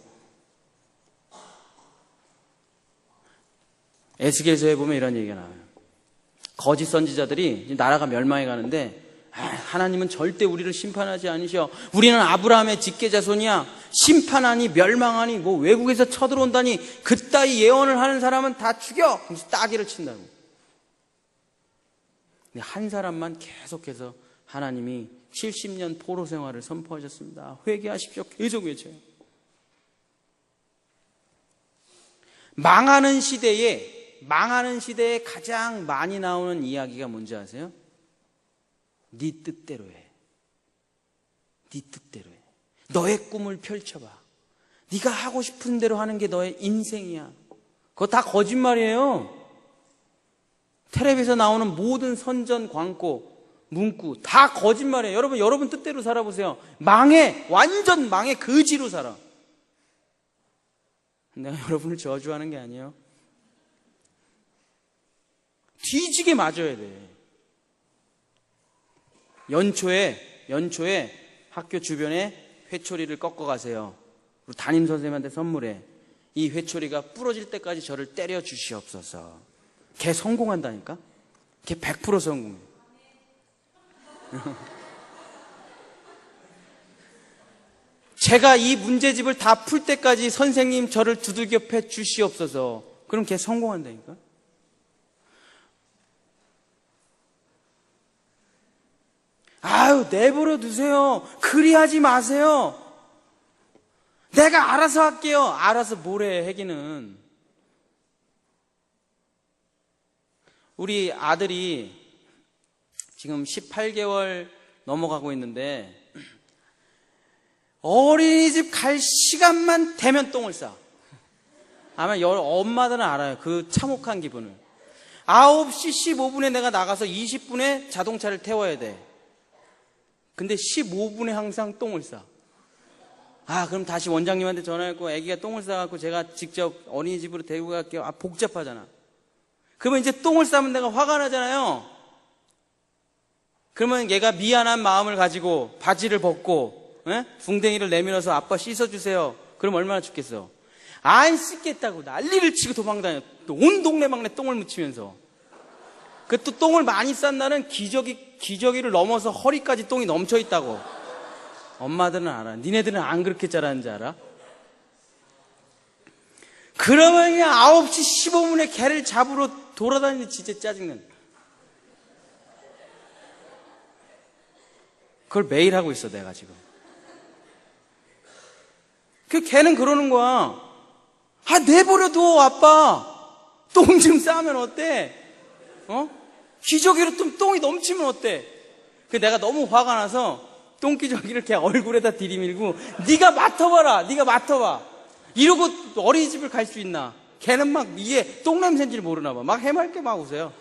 Speaker 1: 에스겔서에 보면 이런 얘기가 나와요. 거짓 선지자들이 나라가 멸망해 가는데 하나님은 절대 우리를 심판하지 않으셔. 우리는 아브라함의 직계자손이야. 심판하니 멸망하니 뭐 외국에서 쳐들어온다니 그따위 예언을 하는 사람은 다 죽여. 그래서 따귀를 친다고. 근데 한 사람만 계속해서 하나님이 70년 포로 생활을 선포하셨습니다. 회개하십시오. 계속 외쳐요. 망하는 시대에 가장 많이 나오는 이야기가 뭔지 아세요? 네 뜻대로 해. 네 뜻대로 해. 너의 꿈을 펼쳐봐. 네가 하고 싶은 대로 하는 게 너의 인생이야. 그거 다 거짓말이에요. 텔레비에서 나오는 모든 선전 광고, 문구 다 거짓말이에요. 여러분 뜻대로 살아보세요. 망해. 완전 망해. 거지로 살아. 내가 여러분을 저주하는 게 아니에요. 뒤지게 맞아야 돼. 연초에 학교 주변에 회초리를 꺾어 가세요. 그리고 담임 선생님한테 선물해. 이 회초리가 부러질 때까지 저를 때려 주시옵소서. 걔 성공한다니까? 걔 100% 성공해. 제가 이 문제집을 다 풀 때까지 선생님 저를 두들겨 패 주시옵소서. 그럼 걔 성공한다니까? 내버려 두세요. 그리하지 마세요. 내가 알아서 할게요. 알아서 뭐래, 하기는. 우리 아들이 지금 18개월 넘어가고 있는데 어린이집 갈 시간만 되면 똥을 싸. 아마 엄마들은 알아요. 그 참혹한 기분을. 9시 15분에 내가 나가서 20분에 자동차를 태워야 돼. 근데 15분에 항상 똥을 싸. 그럼 다시 원장님한테 전화했고 아기가 똥을 싸갖고 제가 직접 어린이집으로 데리고 갈게요. 복잡하잖아. 그러면 이제 똥을 싸면 내가 화가 나잖아요. 그러면 얘가 미안한 마음을 가지고 바지를 벗고 붕댕이를 내밀어서 아빠 씻어주세요. 그럼 얼마나 좋겠어. 안 씻겠다고 난리를 치고 도망다녀. 또 온 동네 막내 똥을 묻히면서. 그 또 똥을 많이 싼 날은 기저귀를 넘어서 허리까지 똥이 넘쳐 있다고. 엄마들은 알아. 니네들은 안 그렇게 자라는지 알아? 그러면 그냥 9시 15분에 개를 잡으러 돌아다니는 진짜 짜증난. 그걸 매일 하고 있어 내가 지금. 그 개는 그러는 거야. 내버려둬 아빠. 똥 좀 싸면 어때? 기저귀로 좀 똥이 넘치면 어때? 내가 너무 화가 나서 똥기저귀를 걔 얼굴에다 들이밀고 네가 맡아봐라. 네가 맡아봐. 이러고 어린이집을 갈 수 있나? 걔는 막 이게 똥냄새인지를 모르나 봐. 막 해맑게 막 웃어요.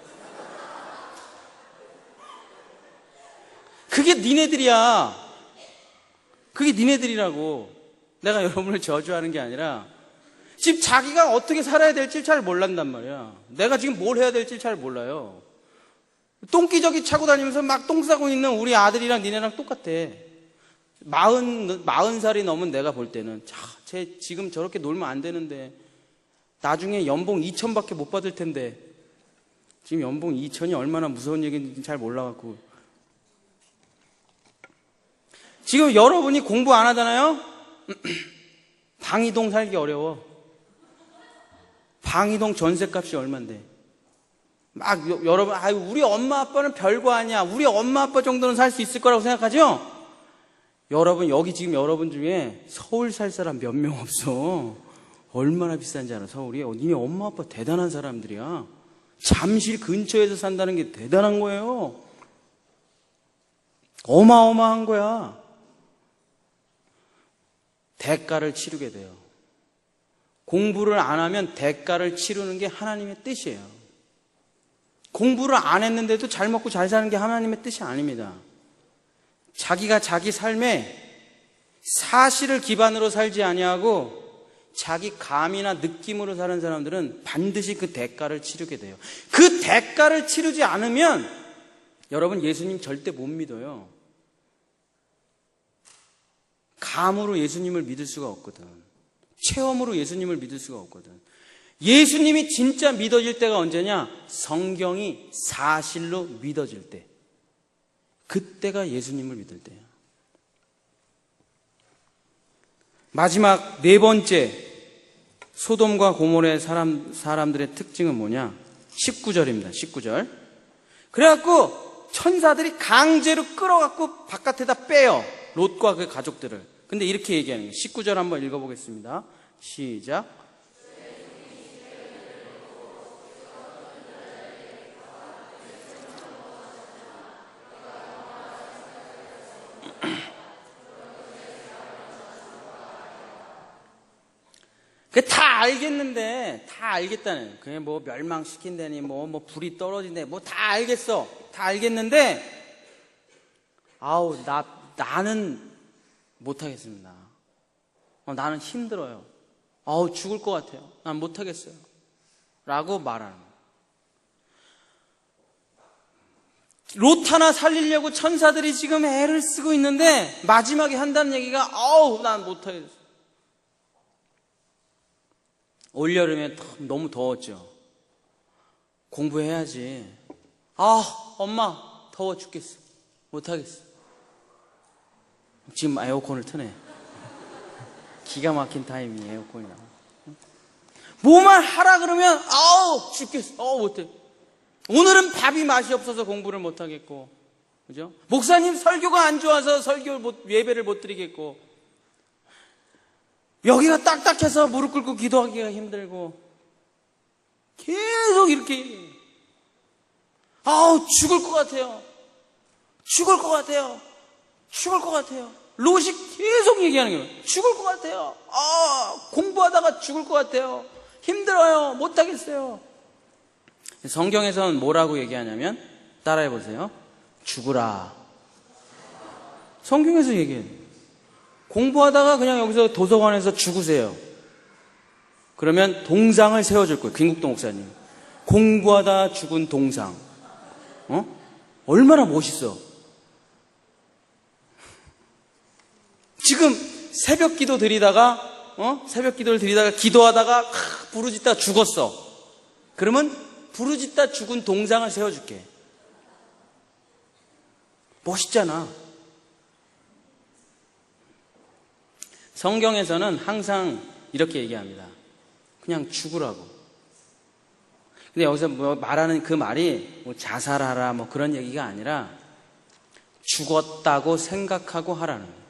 Speaker 1: 그게 니네들이야. 그게 니네들이라고. 내가 여러분을 저주하는 게 아니라 지금 자기가 어떻게 살아야 될지 잘 몰란단 말이야. 내가 지금 뭘 해야 될지 잘 몰라요. 똥기저귀 차고 다니면서 막 똥 싸고 있는 우리 아들이랑 니네랑 똑같아. 40살이 넘은 내가 볼 때는 쟤 지금 저렇게 놀면 안 되는데 나중에 연봉 2천밖에 못 받을 텐데 지금 연봉 2천이 얼마나 무서운 얘기인지 잘 몰라갖고 지금 여러분이 공부 안 하잖아요? 방이동 살기 어려워. 방이동 전셋값이 얼만데. 여러분, 우리 엄마 아빠는 별거 아니야. 우리 엄마 아빠 정도는 살 수 있을 거라고 생각하죠? 여러분, 여기 지금 여러분 중에 서울 살 사람 몇 명 없어. 얼마나 비싼지 알아, 서울이? 니네 엄마 아빠 대단한 사람들이야. 잠실 근처에서 산다는 게 대단한 거예요. 어마어마한 거야. 대가를 치르게 돼요. 공부를 안 하면 대가를 치르는 게 하나님의 뜻이에요. 공부를 안 했는데도 잘 먹고 잘 사는 게 하나님의 뜻이 아닙니다. 자기가 자기 삶에 사실을 기반으로 살지 아니하고 자기 감이나 느낌으로 사는 사람들은 반드시 그 대가를 치르게 돼요. 그 대가를 치르지 않으면 여러분 예수님 절대 못 믿어요. 감으로 예수님을 믿을 수가 없거든. 체험으로 예수님을 믿을 수가 없거든. 예수님이 진짜 믿어질 때가 언제냐? 성경이 사실로 믿어질 때. 그때가 예수님을 믿을 때야. 마지막 네 번째 소돔과 고모의 사람들의 특징은 뭐냐? 19절입니다. 19절. 그래갖고 천사들이 강제로 끌어갖고 바깥에다 빼요. 롯과 그 가족들을. 근데 이렇게 얘기하는 거예요. 19절 한번 읽어보겠습니다. 시작. 다 알겠는데, 다 알겠다는. 그게 뭐 멸망시킨다니, 뭐 불이 떨어진다니, 뭐 다 알겠어. 다 알겠는데, 나는 못하겠습니다. 나는 힘들어요. 죽을 것 같아요. 난 못하겠어요. 라고 말하는 거예요. 롯 하나 살리려고 천사들이 지금 애를 쓰고 있는데, 마지막에 한다는 얘기가, 난 못하겠어요. 올여름에 너무 더웠죠. 공부해야지. 엄마 더워 죽겠어. 못하겠어. 지금 에어컨을 트네. 기가 막힌 타이밍 에어컨이 나와. 뭐만 하라 그러면 죽겠어. 못해. 오늘은 밥이 맛이 없어서 공부를 못하겠고 그죠? 목사님 설교가 안 좋아서 예배를 못 드리겠고, 여기가 딱딱해서 무릎 꿇고 기도하기가 힘들고, 계속 이렇게, 죽을 것 같아요. 죽을 것 같아요. 죽을 것 같아요. 롯이 계속 얘기하는 거예요. 죽을 것 같아요. 공부하다가 죽을 것 같아요. 힘들어요. 못하겠어요. 성경에서는 뭐라고 얘기하냐면, 따라해 보세요. 죽으라. 성경에서 얘기해요. 공부하다가 그냥 여기서 도서관에서 죽으세요. 그러면 동상을 세워줄 거예요. 김국동 목사님. 공부하다 죽은 동상. 얼마나 멋있어. 지금 새벽 기도 드리다가, 새벽 기도를 드리다가 기도하다가 부르짖다 죽었어. 그러면 부르짖다 죽은 동상을 세워줄게. 멋있잖아. 성경에서는 항상 이렇게 얘기합니다. 그냥 죽으라고. 근데 여기서 말하는 그 말이 자살하라 그런 얘기가 아니라 죽었다고 생각하고 하라는 거예요.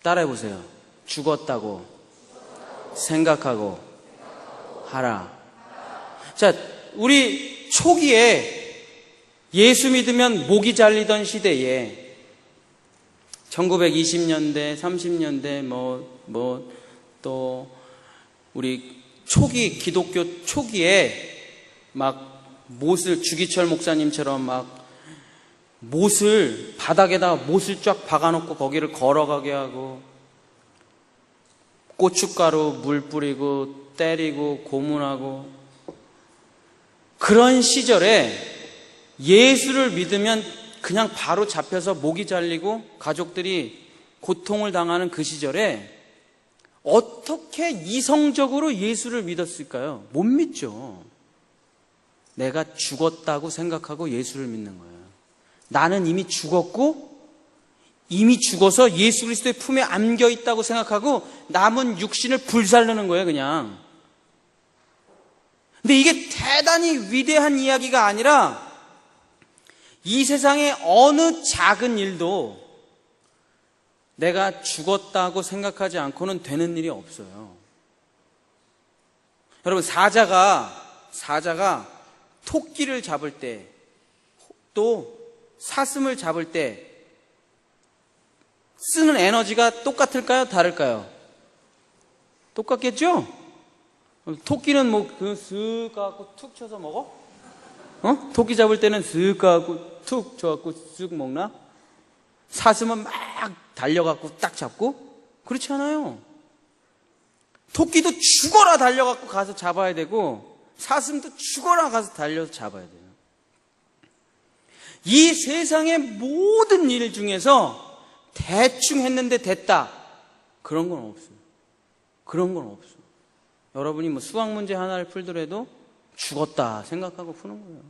Speaker 1: 따라해 보세요. 죽었다고 생각하고 하라. 자, 우리 초기에 예수 믿으면 목이 잘리던 시대에 1920년대, 30년대 또 우리 초기 기독교 초기에 막 못을 주기철 목사님처럼 막 못을 바닥에다가 못을 쫙 박아놓고 거기를 걸어가게 하고 고춧가루 물 뿌리고 때리고 고문하고 그런 시절에 예수를 믿으면 그냥 바로 잡혀서 목이 잘리고 가족들이 고통을 당하는 그 시절에 어떻게 이성적으로 예수를 믿었을까요? 못 믿죠. 내가 죽었다고 생각하고 예수를 믿는 거예요. 나는 이미 죽었고 이미 죽어서 예수 그리스도의 품에 안겨 있다고 생각하고 남은 육신을 불살르는 거예요, 그냥. 근데 이게 대단히 위대한 이야기가 아니라 이 세상의 어느 작은 일도 내가 죽었다고 생각하지 않고는 되는 일이 없어요. 여러분, 사자가 토끼를 잡을 때 또 사슴을 잡을 때 쓰는 에너지가 똑같을까요? 다를까요? 똑같겠죠? 토끼는 쓱 가고 툭 쳐서 먹어? 토끼 잡을 때는 쓱 가고 툭 쳐갖고 쓱 먹나? 사슴은 막 달려갖고 딱 잡고? 그렇지 않아요. 토끼도 죽어라 달려갖고 가서 잡아야 되고 사슴도 죽어라 가서 달려서 잡아야 돼요. 이 세상의 모든 일 중에서 대충 했는데 됐다. 그런 건 없어요. 그런 건 없어요. 여러분이 수학 문제 하나를 풀더라도 죽었다 생각하고 푸는 거예요.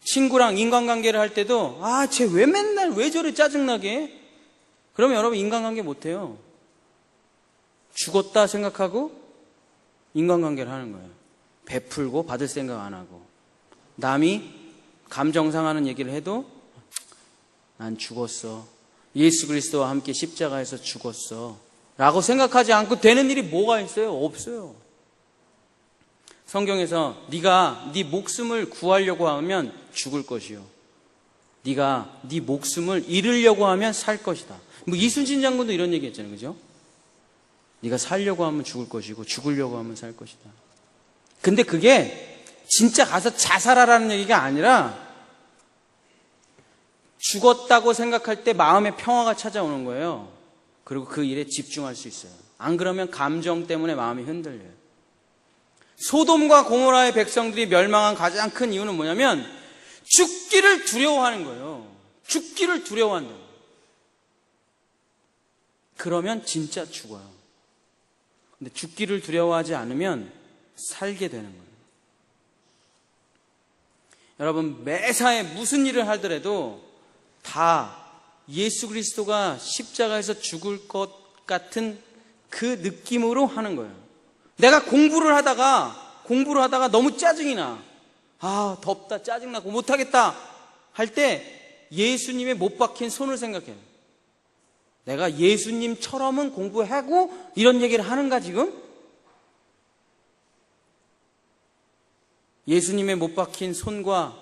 Speaker 1: 친구랑 인간관계를 할 때도 쟤 왜 맨날 왜 저래 짜증나게? 그러면 여러분 인간관계 못해요. 죽었다 생각하고 인간관계를 하는 거예요. 베풀고 받을 생각 안 하고. 남이 감정 상하는 얘기를 해도 난 죽었어. 예수 그리스도와 함께 십자가에서 죽었어. 라고 생각하지 않고 되는 일이 뭐가 있어요? 없어요. 성경에서 네가 네 목숨을 구하려고 하면 죽을 것이요. 네가 네 목숨을 잃으려고 하면 살 것이다. 이순신 장군도 이런 얘기 했잖아요. 그죠? 네가 살려고 하면 죽을 것이고 죽으려고 하면 살 것이다. 근데 그게 진짜 가서 자살하라는 얘기가 아니라 죽었다고 생각할 때 마음의 평화가 찾아오는 거예요. 그리고 그 일에 집중할 수 있어요. 안 그러면 감정 때문에 마음이 흔들려요. 소돔과 고모라의 백성들이 멸망한 가장 큰 이유는 뭐냐면 죽기를 두려워하는 거예요. 죽기를 두려워한다. 그러면 진짜 죽어요. 근데 죽기를 두려워하지 않으면 살게 되는 거예요. 여러분, 매사에 무슨 일을 하더라도 다 예수 그리스도가 십자가에서 죽을 것 같은 그 느낌으로 하는 거예요. 내가 공부를 하다가 너무 짜증이 나. 아, 덥다, 짜증나고 못하겠다 할 때 예수님의 못 박힌 손을 생각해요. 내가 예수님처럼은 공부하고 이런 얘기를 하는가 지금? 예수님의 못 박힌 손과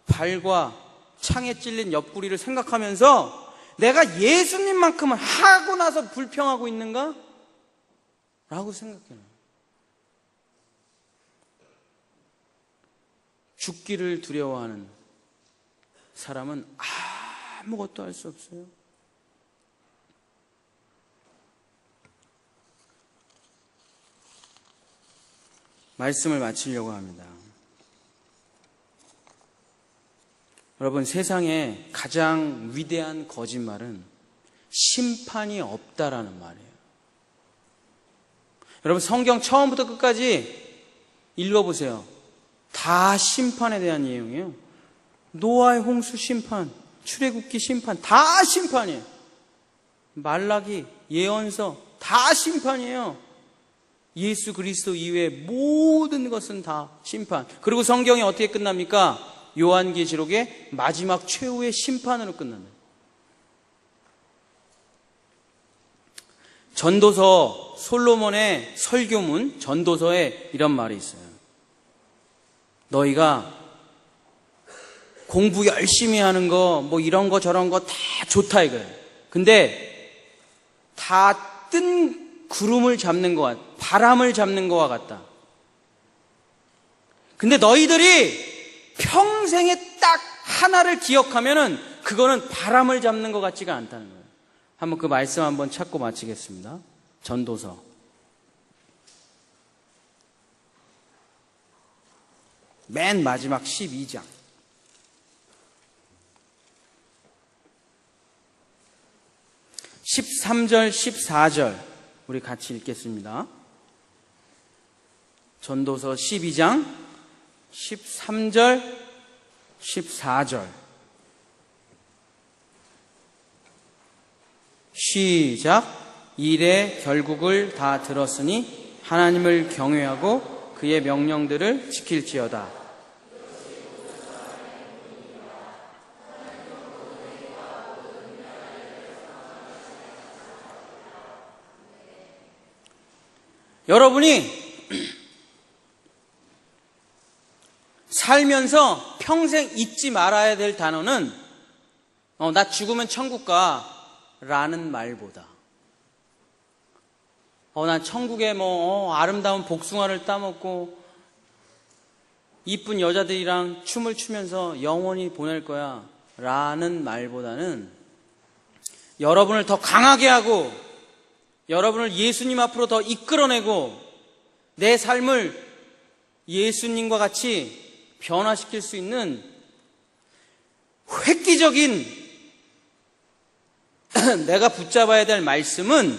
Speaker 1: 발과 창에 찔린 옆구리를 생각하면서 내가 예수님만큼은 하고 나서 불평하고 있는가? 라고 생각해요. 죽기를 두려워하는 사람은 아무것도 할 수 없어요. 말씀을 마치려고 합니다. 여러분, 세상에 가장 위대한 거짓말은 심판이 없다라는 말이에요. 여러분, 성경 처음부터 끝까지 읽어보세요. 다 심판에 대한 내용이에요. 노아의 홍수 심판, 출애굽기 심판, 다 심판이에요. 말라기, 예언서, 다 심판이에요. 예수 그리스도 이외의 모든 것은 다 심판. 그리고 성경이 어떻게 끝납니까? 요한계시록의 마지막 최후의 심판으로 끝납니다. 전도서 솔로몬의 설교문 전도서에 이런 말이 있어요. 너희가 공부 열심히 하는 거, 뭐 이런 거 저런 거 다 좋다 이거예요. 근데 다 뜬 구름을 잡는 것 같다. 바람을 잡는 것과 같다. 근데 너희들이 평생에 딱 하나를 기억하면은 그거는 바람을 잡는 것 같지가 않다는 거예요. 한번 그 말씀 한번 찾고 마치겠습니다. 전도서. 맨 마지막 12장. 13절, 14절 우리 같이 읽겠습니다. 전도서 12장 13절, 14절 시작. 일의 결국을 다 들었으니 하나님을 경외하고 그의 명령들을 지킬지어다. 여러분이 살면서 평생 잊지 말아야 될 단어는 나 죽으면 천국 가 라는 말보다 난 천국에 아름다운 복숭아를 따먹고 이쁜 여자들이랑 춤을 추면서 영원히 보낼 거야 라는 말보다는 여러분을 더 강하게 하고 여러분을 예수님 앞으로 더 이끌어내고 내 삶을 예수님과 같이 변화시킬 수 있는 획기적인 내가 붙잡아야 될 말씀은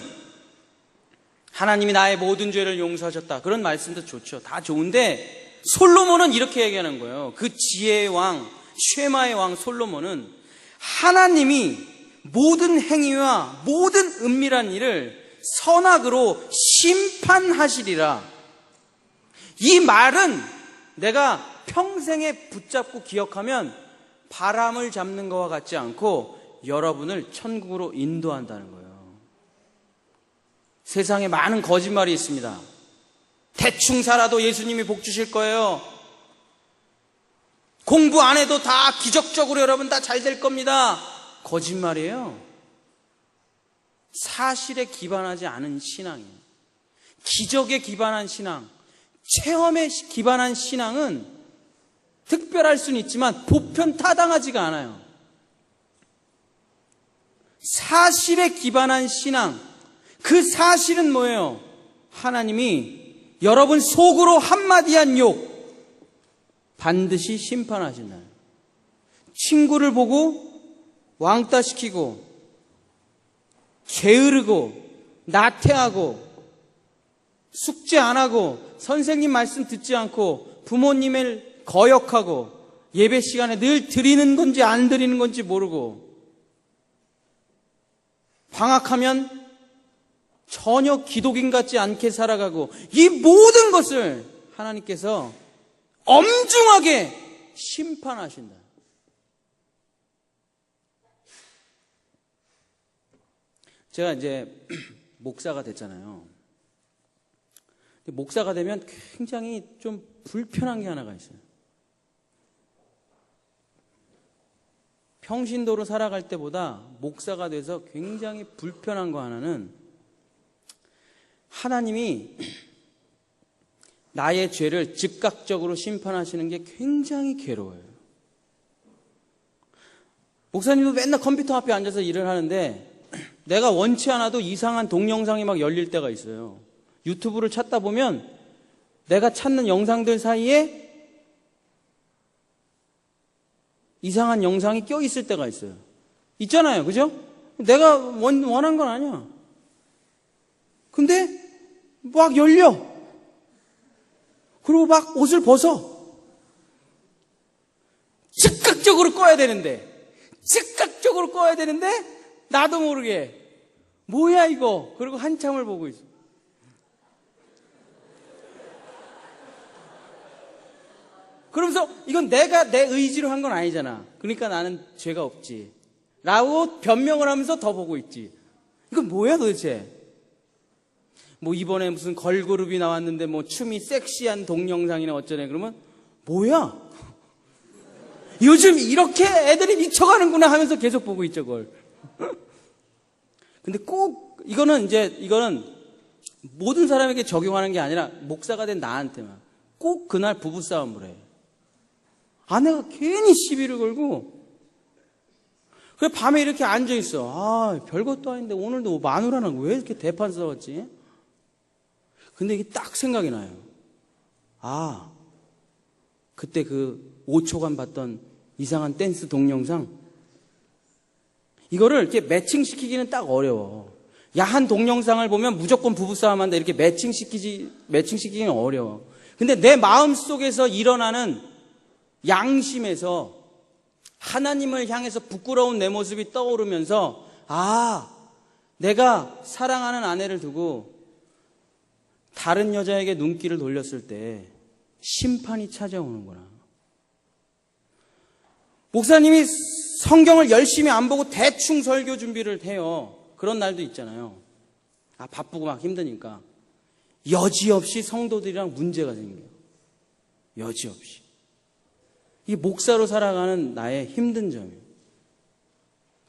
Speaker 1: 하나님이 나의 모든 죄를 용서하셨다. 그런 말씀도 좋죠. 다 좋은데 솔로몬은 이렇게 얘기하는 거예요. 그 지혜의 왕, 쉐마의 왕 솔로몬은 하나님이 모든 행위와 모든 은밀한 일을 선악으로 심판하시리라. 이 말은 내가 평생에 붙잡고 기억하면 바람을 잡는 것과 같지 않고 여러분을 천국으로 인도한다는 거예요. 세상에 많은 거짓말이 있습니다. 대충 살아도 예수님이 복 주실 거예요. 공부 안 해도 다 기적적으로 여러분 다 잘 될 겁니다. 거짓말이에요. 사실에 기반하지 않은 신앙이에요. 기적에 기반한 신앙, 체험에 기반한 신앙은 특별할 수는 있지만 보편타당하지가 않아요. 사실에 기반한 신앙, 그 사실은 뭐예요? 하나님이 여러분 속으로 한마디 한 욕 반드시 심판하신다. 친구를 보고 왕따시키고 게으르고 나태하고 숙제 안 하고 선생님 말씀 듣지 않고 부모님을 거역하고 예배 시간에 늘 드리는 건지 안 드리는 건지 모르고 방학하면 전혀 기독인 같지 않게 살아가고 이 모든 것을 하나님께서 엄중하게 심판하신다. 제가 이제 목사가 됐잖아요. 목사가 되면 굉장히 좀 불편한 게 하나가 있어요. 평신도로 살아갈 때보다 목사가 돼서 굉장히 불편한 거 하나는, 하나님이 나의 죄를 즉각적으로 심판하시는 게 굉장히 괴로워요. 목사님도 맨날 컴퓨터 앞에 앉아서 일을 하는데 내가 원치 않아도 이상한 동영상이 막 열릴 때가 있어요. 유튜브를 찾다 보면 내가 찾는 영상들 사이에 이상한 영상이 껴있을 때가 있어요. 있잖아요. 그죠? 내가 원한 건 아니야. 근데 막 열려. 그리고 막 옷을 벗어. 즉각적으로 꺼야 되는데 나도 모르게 뭐야 이거? 그리고 한참을 보고 있어. 그러면서 이건 내가 내 의지로 한 건 아니잖아. 그러니까 나는 죄가 없지 라고 변명을 하면서 더 보고 있지. 이건 뭐야 도대체? 뭐 이번에 무슨 걸그룹이 나왔는데 뭐 춤이 섹시한 동영상이나 어쩌네. 그러면 뭐야? 요즘 이렇게 애들이 미쳐가는구나 하면서 계속 보고 있죠 그걸. 근데 꼭 이거는 모든 사람에게 적용하는 게 아니라 목사가 된 나한테만 꼭 그날 부부싸움을 해. 아내가 괜히 시비를 걸고, 그래 밤에 이렇게 앉아있어. 아 별것도 아닌데 오늘도 마누라랑 왜 이렇게 대판 싸웠지? 근데 이게 딱 생각이 나요. 아 그때 그 5초간 봤던 이상한 댄스 동영상, 이거를 이렇게 매칭시키기는 딱 어려워. 야한 동영상을 보면 무조건 부부싸움 한다 이렇게 매칭시키기는 어려워. 근데 내 마음 속에서 일어나는 양심에서 하나님을 향해서 부끄러운 내 모습이 떠오르면서, 아 내가 사랑하는 아내를 두고 다른 여자에게 눈길을 돌렸을 때 심판이 찾아오는구나. 목사님이 성경을 열심히 안 보고 대충 설교 준비를 해요. 그런 날도 있잖아요. 아 바쁘고 막 힘드니까 여지없이 성도들이랑 문제가 생겨요. 여지없이. 이게 목사로 살아가는 나의 힘든 점이에요.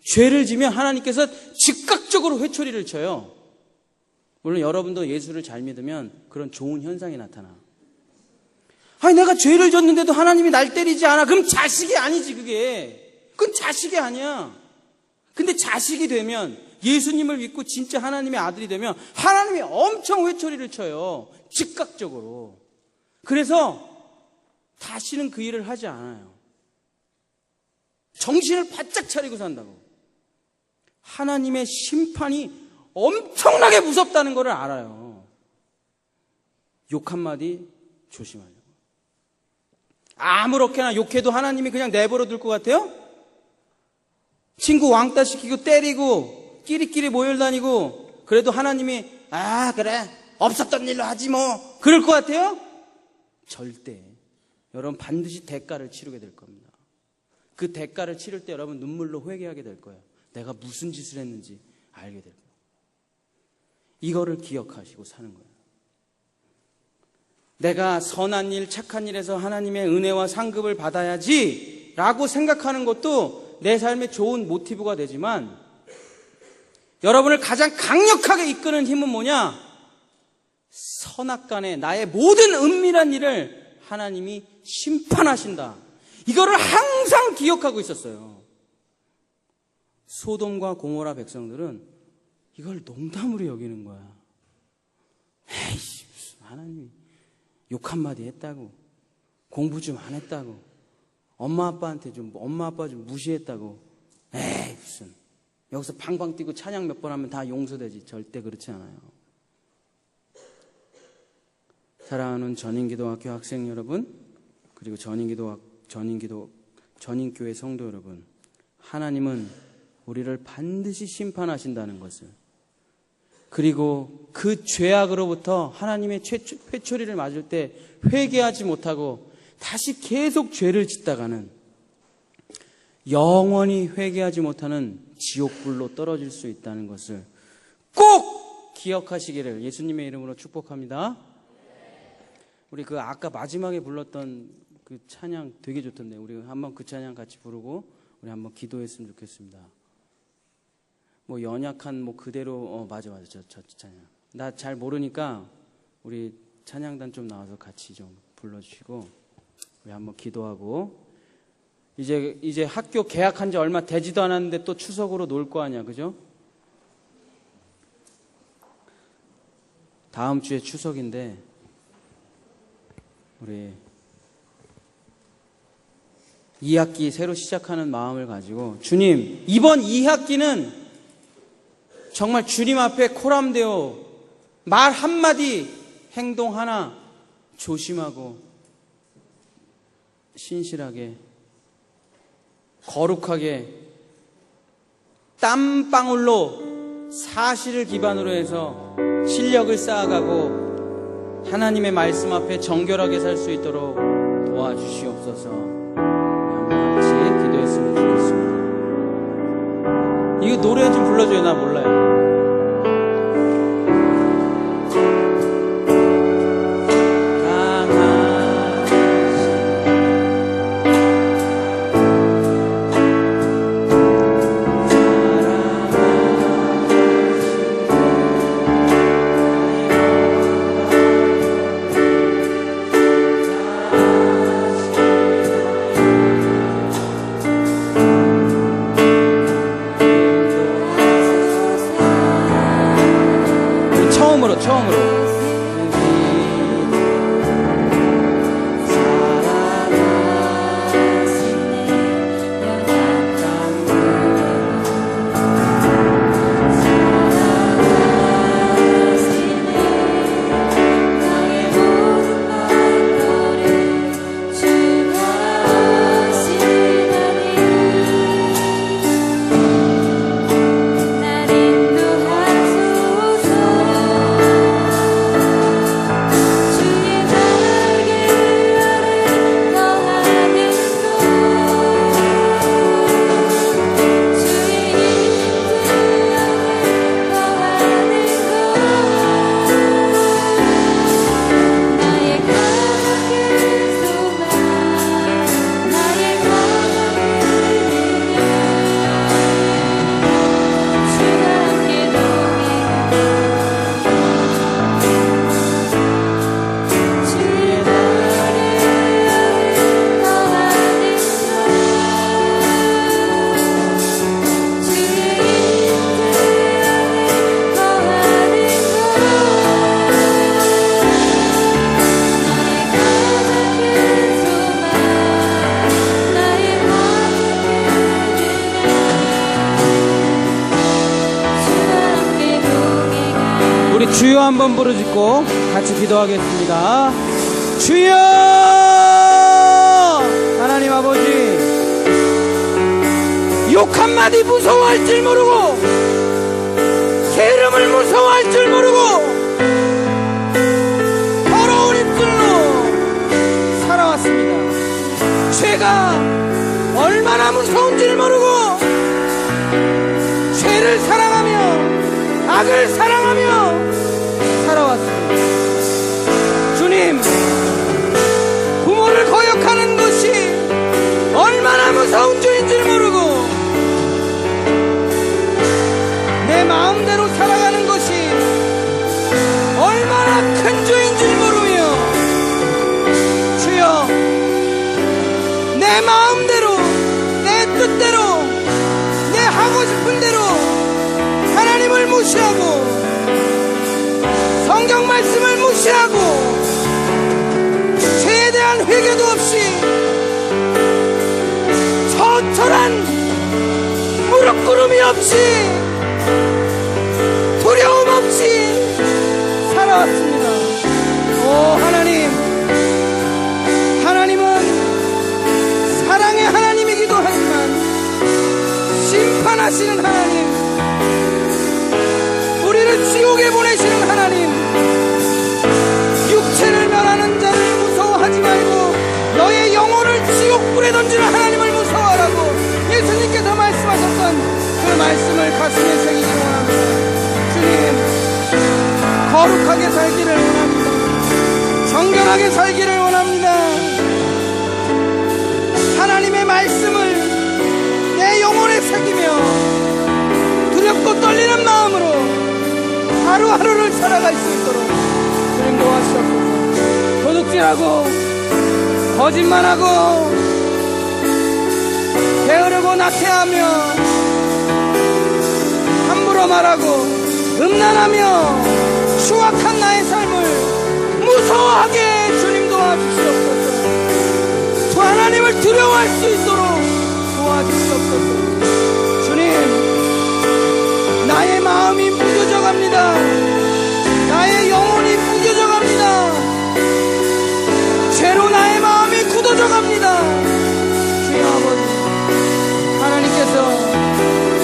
Speaker 1: 죄를 지면 하나님께서 즉각적으로 회초리를 쳐요. 물론 여러분도 예수를 잘 믿으면 그런 좋은 현상이 나타나. 아니 내가 죄를 졌는데도 하나님이 날 때리지 않아. 그럼 자식이 아니지 그게. 그건 자식이 아니야. 근데 자식이 되면, 예수님을 믿고 진짜 하나님의 아들이 되면 하나님이 엄청 회초리를 쳐요. 즉각적으로. 그래서 다시는 그 일을 하지 않아요. 정신을 바짝 차리고 산다고. 하나님의 심판이 엄청나게 무섭다는 것을 알아요. 욕 한마디 조심하려고. 아무렇게나 욕해도 하나님이 그냥 내버려 둘 것 같아요? 친구 왕따 시키고 때리고 끼리끼리 모여다니고 그래도 하나님이 아 그래 없었던 일로 하지 뭐 그럴 것 같아요? 절대. 여러분 반드시 대가를 치르게 될 겁니다. 그 대가를 치를 때 여러분 눈물로 회개하게 될 거예요. 내가 무슨 짓을 했는지 알게 될 거예요. 이거를 기억하시고 사는 거예요. 내가 선한 일, 착한 일에서 하나님의 은혜와 상급을 받아야지 라고 생각하는 것도 내 삶의 좋은 모티브가 되지만, 여러분을 가장 강력하게 이끄는 힘은 뭐냐? 선악간에 나의 모든 은밀한 일을 하나님이 심판하신다. 이거를 항상 기억하고 있었어요. 소돔과 고모라 백성들은 이걸 농담으로 여기는 거야. 에이씨, 무슨 하나님이 욕 한마디 했다고, 공부 좀 안 했다고, 엄마 아빠 좀 무시했다고, 에이 무슨 여기서 방방 뛰고 찬양 몇 번 하면 다 용서되지. 절대 그렇지 않아요. 사랑하는 전인기도학교 학생 여러분, 그리고 전인교회 성도 여러분, 하나님은 우리를 반드시 심판하신다는 것을, 그리고 그 죄악으로부터 하나님의 회초리를 맞을 때 회개하지 못하고 다시 계속 죄를 짓다가는 영원히 회개하지 못하는 지옥불로 떨어질 수 있다는 것을 꼭 기억하시기를 예수님의 이름으로 축복합니다. 우리 그 아까 마지막에 불렀던 그 찬양 되게 좋던데 우리 한번 그 찬양 같이 부르고 우리 한번 기도했으면 좋겠습니다. 뭐 연약한 뭐 그대로 맞아 저 찬양 나 잘 모르니까 우리 찬양단 좀 나와서 같이 좀 불러주시고 우리 한번 기도하고 이제 학교 개학한 지 얼마 되지도 않았는데 또 추석으로 놀 거 아니야, 그죠? 다음 주에 추석인데 우리 2학기 새로 시작하는 마음을 가지고 주님 이번 2학기는 정말 주님 앞에 코람되어 말 한마디 행동 하나 조심하고 신실하게 거룩하게 땀방울로 사실을 기반으로 해서 실력을 쌓아가고 하나님의 말씀 앞에 정결하게 살 수 있도록 도와주시옵소서. 한번 같이 기도했으면 좋겠습니다. 이거 노래 좀 불러줘요. 나 몰라요. 처음으로 주여 한번 부르짖고 같이 기도하겠습니다. 주여 하나님 아버지 욕 한마디 무서워할 줄 모르고 게으름을 무서워할 줄 모르고 더러운 입술로 살아왔습니다. 죄가 얼마나 무서운지를 모르고 죄를 사랑하며 악을 사랑하며 살아왔습니다. 주님, 부모를 거역하는 것이 얼마나 무서운 죄인지를 모르고 내 마음대로 살아가는 것이 얼마나 큰 죄인지를 모르며 주여 내 마음대로 내 뜻대로 내 하고 싶은 대로 하나님을 무시하고 성경 말씀을 무시하고 죄에 대한 회개도 없이 처절한 무릎꿇음이 없이 두려움 없이 살아왔습니다. 오 하나님, 하나님은 사랑의 하나님이기도 하지만 심판하시는 하나님, 우리를 지옥에 보내시는 하나님, 육체를 멸하는 자를 무서워하지 말고 너희
Speaker 2: 돌에 던지는 하나님을 무서워하라고 예수님께서 말씀하셨던 그 말씀을 가슴에 새기기 원합니다. 주님, 거룩하게 살기를 원합니다. 정결하게 살기를 원합니다. 하나님의 말씀을 내 영혼에 새기며 두렵고 떨리는 마음으로 하루하루를 살아갈 수 있도록 주님 도와주옵소서. 도둑질하고 거짓말하고 게으르고 나태하며 함부로 말하고 음란하며 추악한 나의 삶을 무서워하게 주님 도와주시옵소서. 주 하나님을 두려워할 수 있도록 도와주시옵소서. 주님, 나의 마음이 무뎌져갑니다. 나의 영혼이 무뎌져갑니다. 죄로 나의 마음이 굳어져갑니다. 주여 아버지, 하나님께서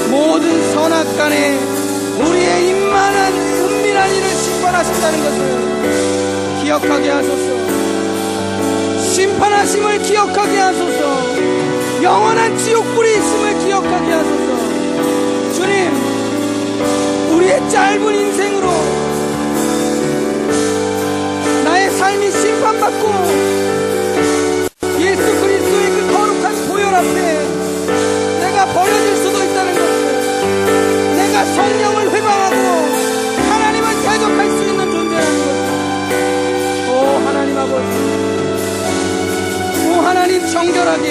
Speaker 2: 모든 선악간에 우리의 임만한 은밀한 일을 심판하신다는 것을 기억하게 하소서. 심판하심을 기억하게 하소서. 영원한 지옥불이 있음을 기억하게 하소서. 주님, 우리의 짧은 인생으로 나의 삶이 심판받고 예수 그리스도의 그 거룩한 보혈 앞에 내가 버려질 수도 있다는 것을, 내가 성령을 회방하고 하나님을 대적할 수 있는 존재라는 것을, 오 하나님 아버지, 오 하나님 정결하게,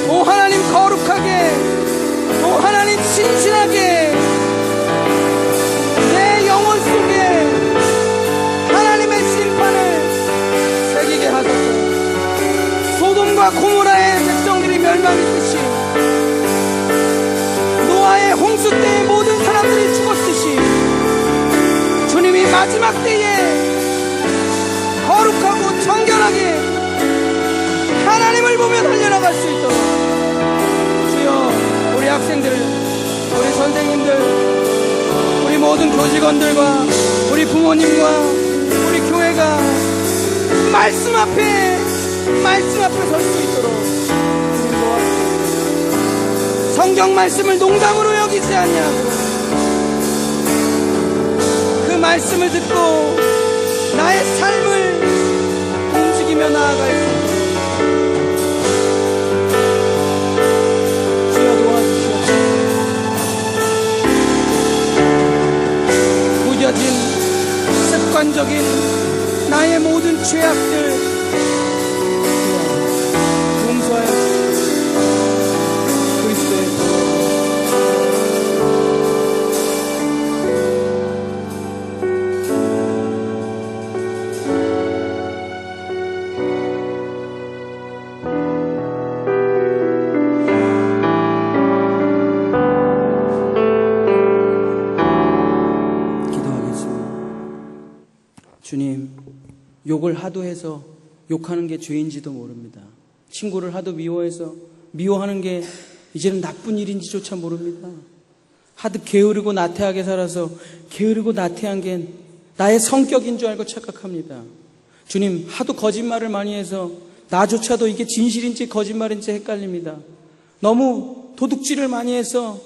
Speaker 2: 오 하나님 거룩하게, 오 하나님 신실하게 내 영혼 속에 하나님의 심판을 새기게 하소서. 소돔과 고모라의 백성들이 멸망했듯이, 노아의 홍수 때에 모든 사람들이 죽었듯이, 주님이 마지막 때에 거룩하고 정결하게 하나님을 보며 달려나갈 수 있도록 주여, 우리 학생들, 우리 선생님들, 우리 모든 교직원들과 우리 부모님과 우리 교회가 말씀 앞에 설 수 있도록 성경 말씀을 농담으로 여기지 아니하고 그 말씀을 듣고 나의 삶을 움직이며 나아갈 수 있도록 주여 도와주시옵소서. 무뎌진 습관적인 나의 모든 죄악들 용서하여 그리스도의 기도하겠습니다. 주님, 욕을 하도 해서 욕하는 게 죄인지도 모릅니다. 친구를 하도 미워해서 미워하는 게 이제는 나쁜 일인지조차 모릅니다. 하도 게으르고 나태하게 살아서 게으르고 나태한 게 나의 성격인 줄 알고 착각합니다. 주님, 하도 거짓말을 많이 해서 나조차도 이게 진실인지 거짓말인지 헷갈립니다. 너무 도둑질을 많이 해서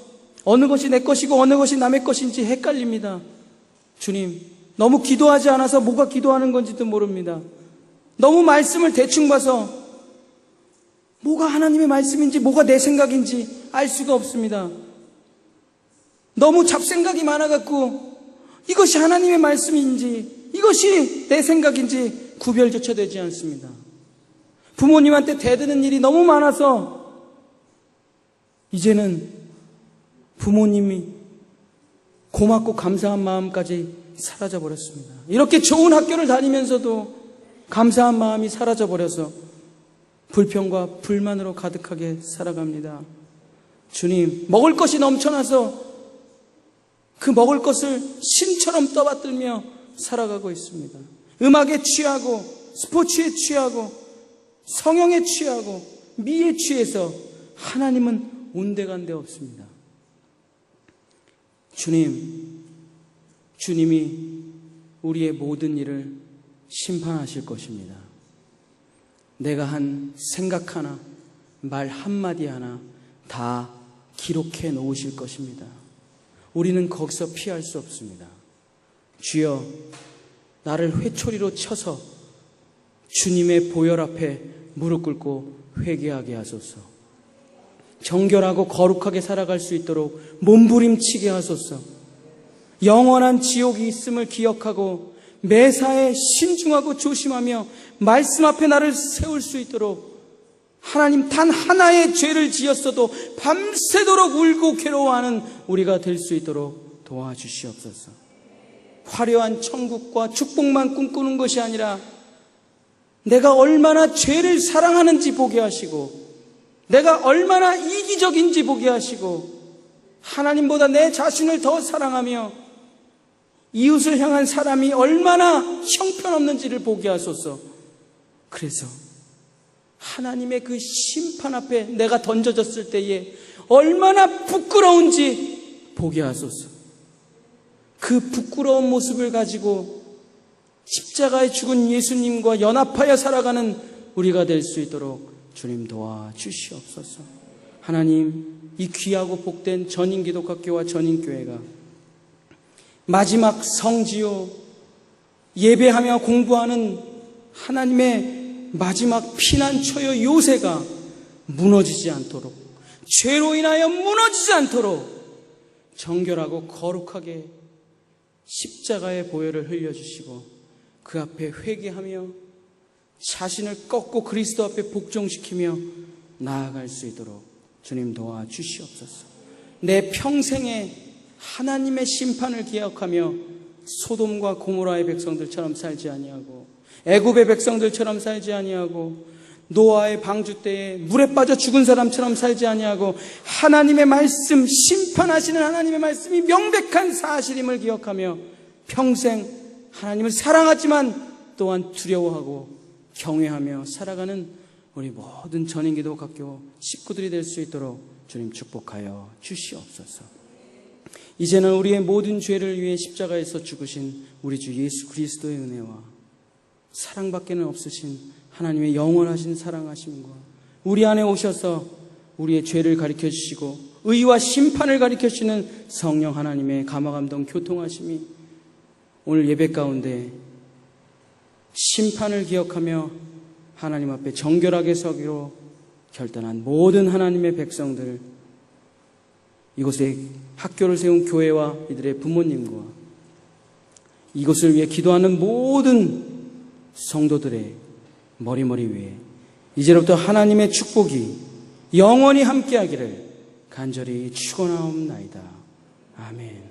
Speaker 2: 어느 것이 내 것이고 어느 것이 남의 것인지 헷갈립니다. 주님, 너무 기도하지 않아서 뭐가 기도하는 건지도 모릅니다. 너무 말씀을 대충 봐서 뭐가 하나님의 말씀인지 뭐가 내 생각인지 알 수가 없습니다. 너무 잡생각이 많아갖고 이것이 하나님의 말씀인지 이것이 내 생각인지 구별조차 되지 않습니다. 부모님한테 대드는 일이 너무 많아서 이제는 부모님이 고맙고 감사한 마음까지 사라져버렸습니다. 이렇게 좋은 학교를 다니면서도 감사한 마음이 사라져버려서 불평과 불만으로 가득하게 살아갑니다. 주님, 먹을 것이 넘쳐나서 그 먹을 것을 신처럼 떠받들며 살아가고 있습니다. 음악에 취하고 스포츠에 취하고 성형에 취하고 미에 취해서 하나님은 온데간데 없습니다. 주님이 우리의 모든 일을 심판하실 것입니다. 내가 한 생각 하나, 말 한마디 하나 다 기록해 놓으실 것입니다. 우리는 거기서 피할 수 없습니다. 주여, 나를 회초리로 쳐서 주님의 보혈 앞에 무릎 꿇고 회개하게 하소서. 정결하고 거룩하게 살아갈 수 있도록 몸부림치게 하소서. 영원한 지옥이 있음을 기억하고 매사에 신중하고 조심하며 말씀 앞에 나를 세울 수 있도록, 하나님 단 하나의 죄를 지었어도 밤새도록 울고 괴로워하는 우리가 될 수 있도록 도와주시옵소서. 화려한 천국과 축복만 꿈꾸는 것이 아니라 내가 얼마나 죄를 사랑하는지 보게 하시고, 내가 얼마나 이기적인지 보게 하시고, 하나님보다 내 자신을 더 사랑하며 이웃을 향한 사람이 얼마나 형편없는지를 보게 하소서. 그래서 하나님의 그 심판 앞에 내가 던져졌을 때에 얼마나 부끄러운지 보게 하소서. 그 부끄러운 모습을 가지고 십자가에 죽은 예수님과 연합하여 살아가는 우리가 될 수 있도록 주님 도와주시옵소서. 하나님, 이 귀하고 복된 전인기독학교와 전인교회가 마지막 성지요, 예배하며 공부하는 하나님의 마지막 피난처여 요새가 무너지지 않도록, 죄로 인하여 무너지지 않도록 정결하고 거룩하게 십자가의 보혈을 흘려주시고 그 앞에 회개하며 자신을 꺾고 그리스도 앞에 복종시키며 나아갈 수 있도록 주님 도와주시옵소서. 내 평생에 하나님의 심판을 기억하며 소돔과 고모라의 백성들처럼 살지 아니하고, 애굽의 백성들처럼 살지 아니하고, 노아의 방주 때에 물에 빠져 죽은 사람처럼 살지 아니하고, 하나님의 말씀, 심판하시는 하나님의 말씀이 명백한 사실임을 기억하며 평생 하나님을 사랑하지만 또한 두려워하고 경외하며 살아가는 우리 모든 전인기독학교 식구들이 될 수 있도록 주님 축복하여 주시옵소서. 이제는 우리의 모든 죄를 위해 십자가에서 죽으신 우리 주 예수 그리스도의 은혜와 사랑밖에는 없으신 하나님의 영원하신 사랑하심과 우리 안에 오셔서 우리의 죄를 가르쳐 주시고 의와 심판을 가르쳐 주시는 성령 하나님의 감화감동 교통하심이 오늘 예배 가운데 심판을 기억하며 하나님 앞에 정결하게 서기로 결단한 모든 하나님의 백성들, 이곳에 학교를 세운 교회와 이들의 부모님과 이곳을 위해 기도하는 모든 성도들의 머리머리 위에 이제부터 하나님의 축복이 영원히 함께하기를 간절히 축원하옵나이다. 아멘.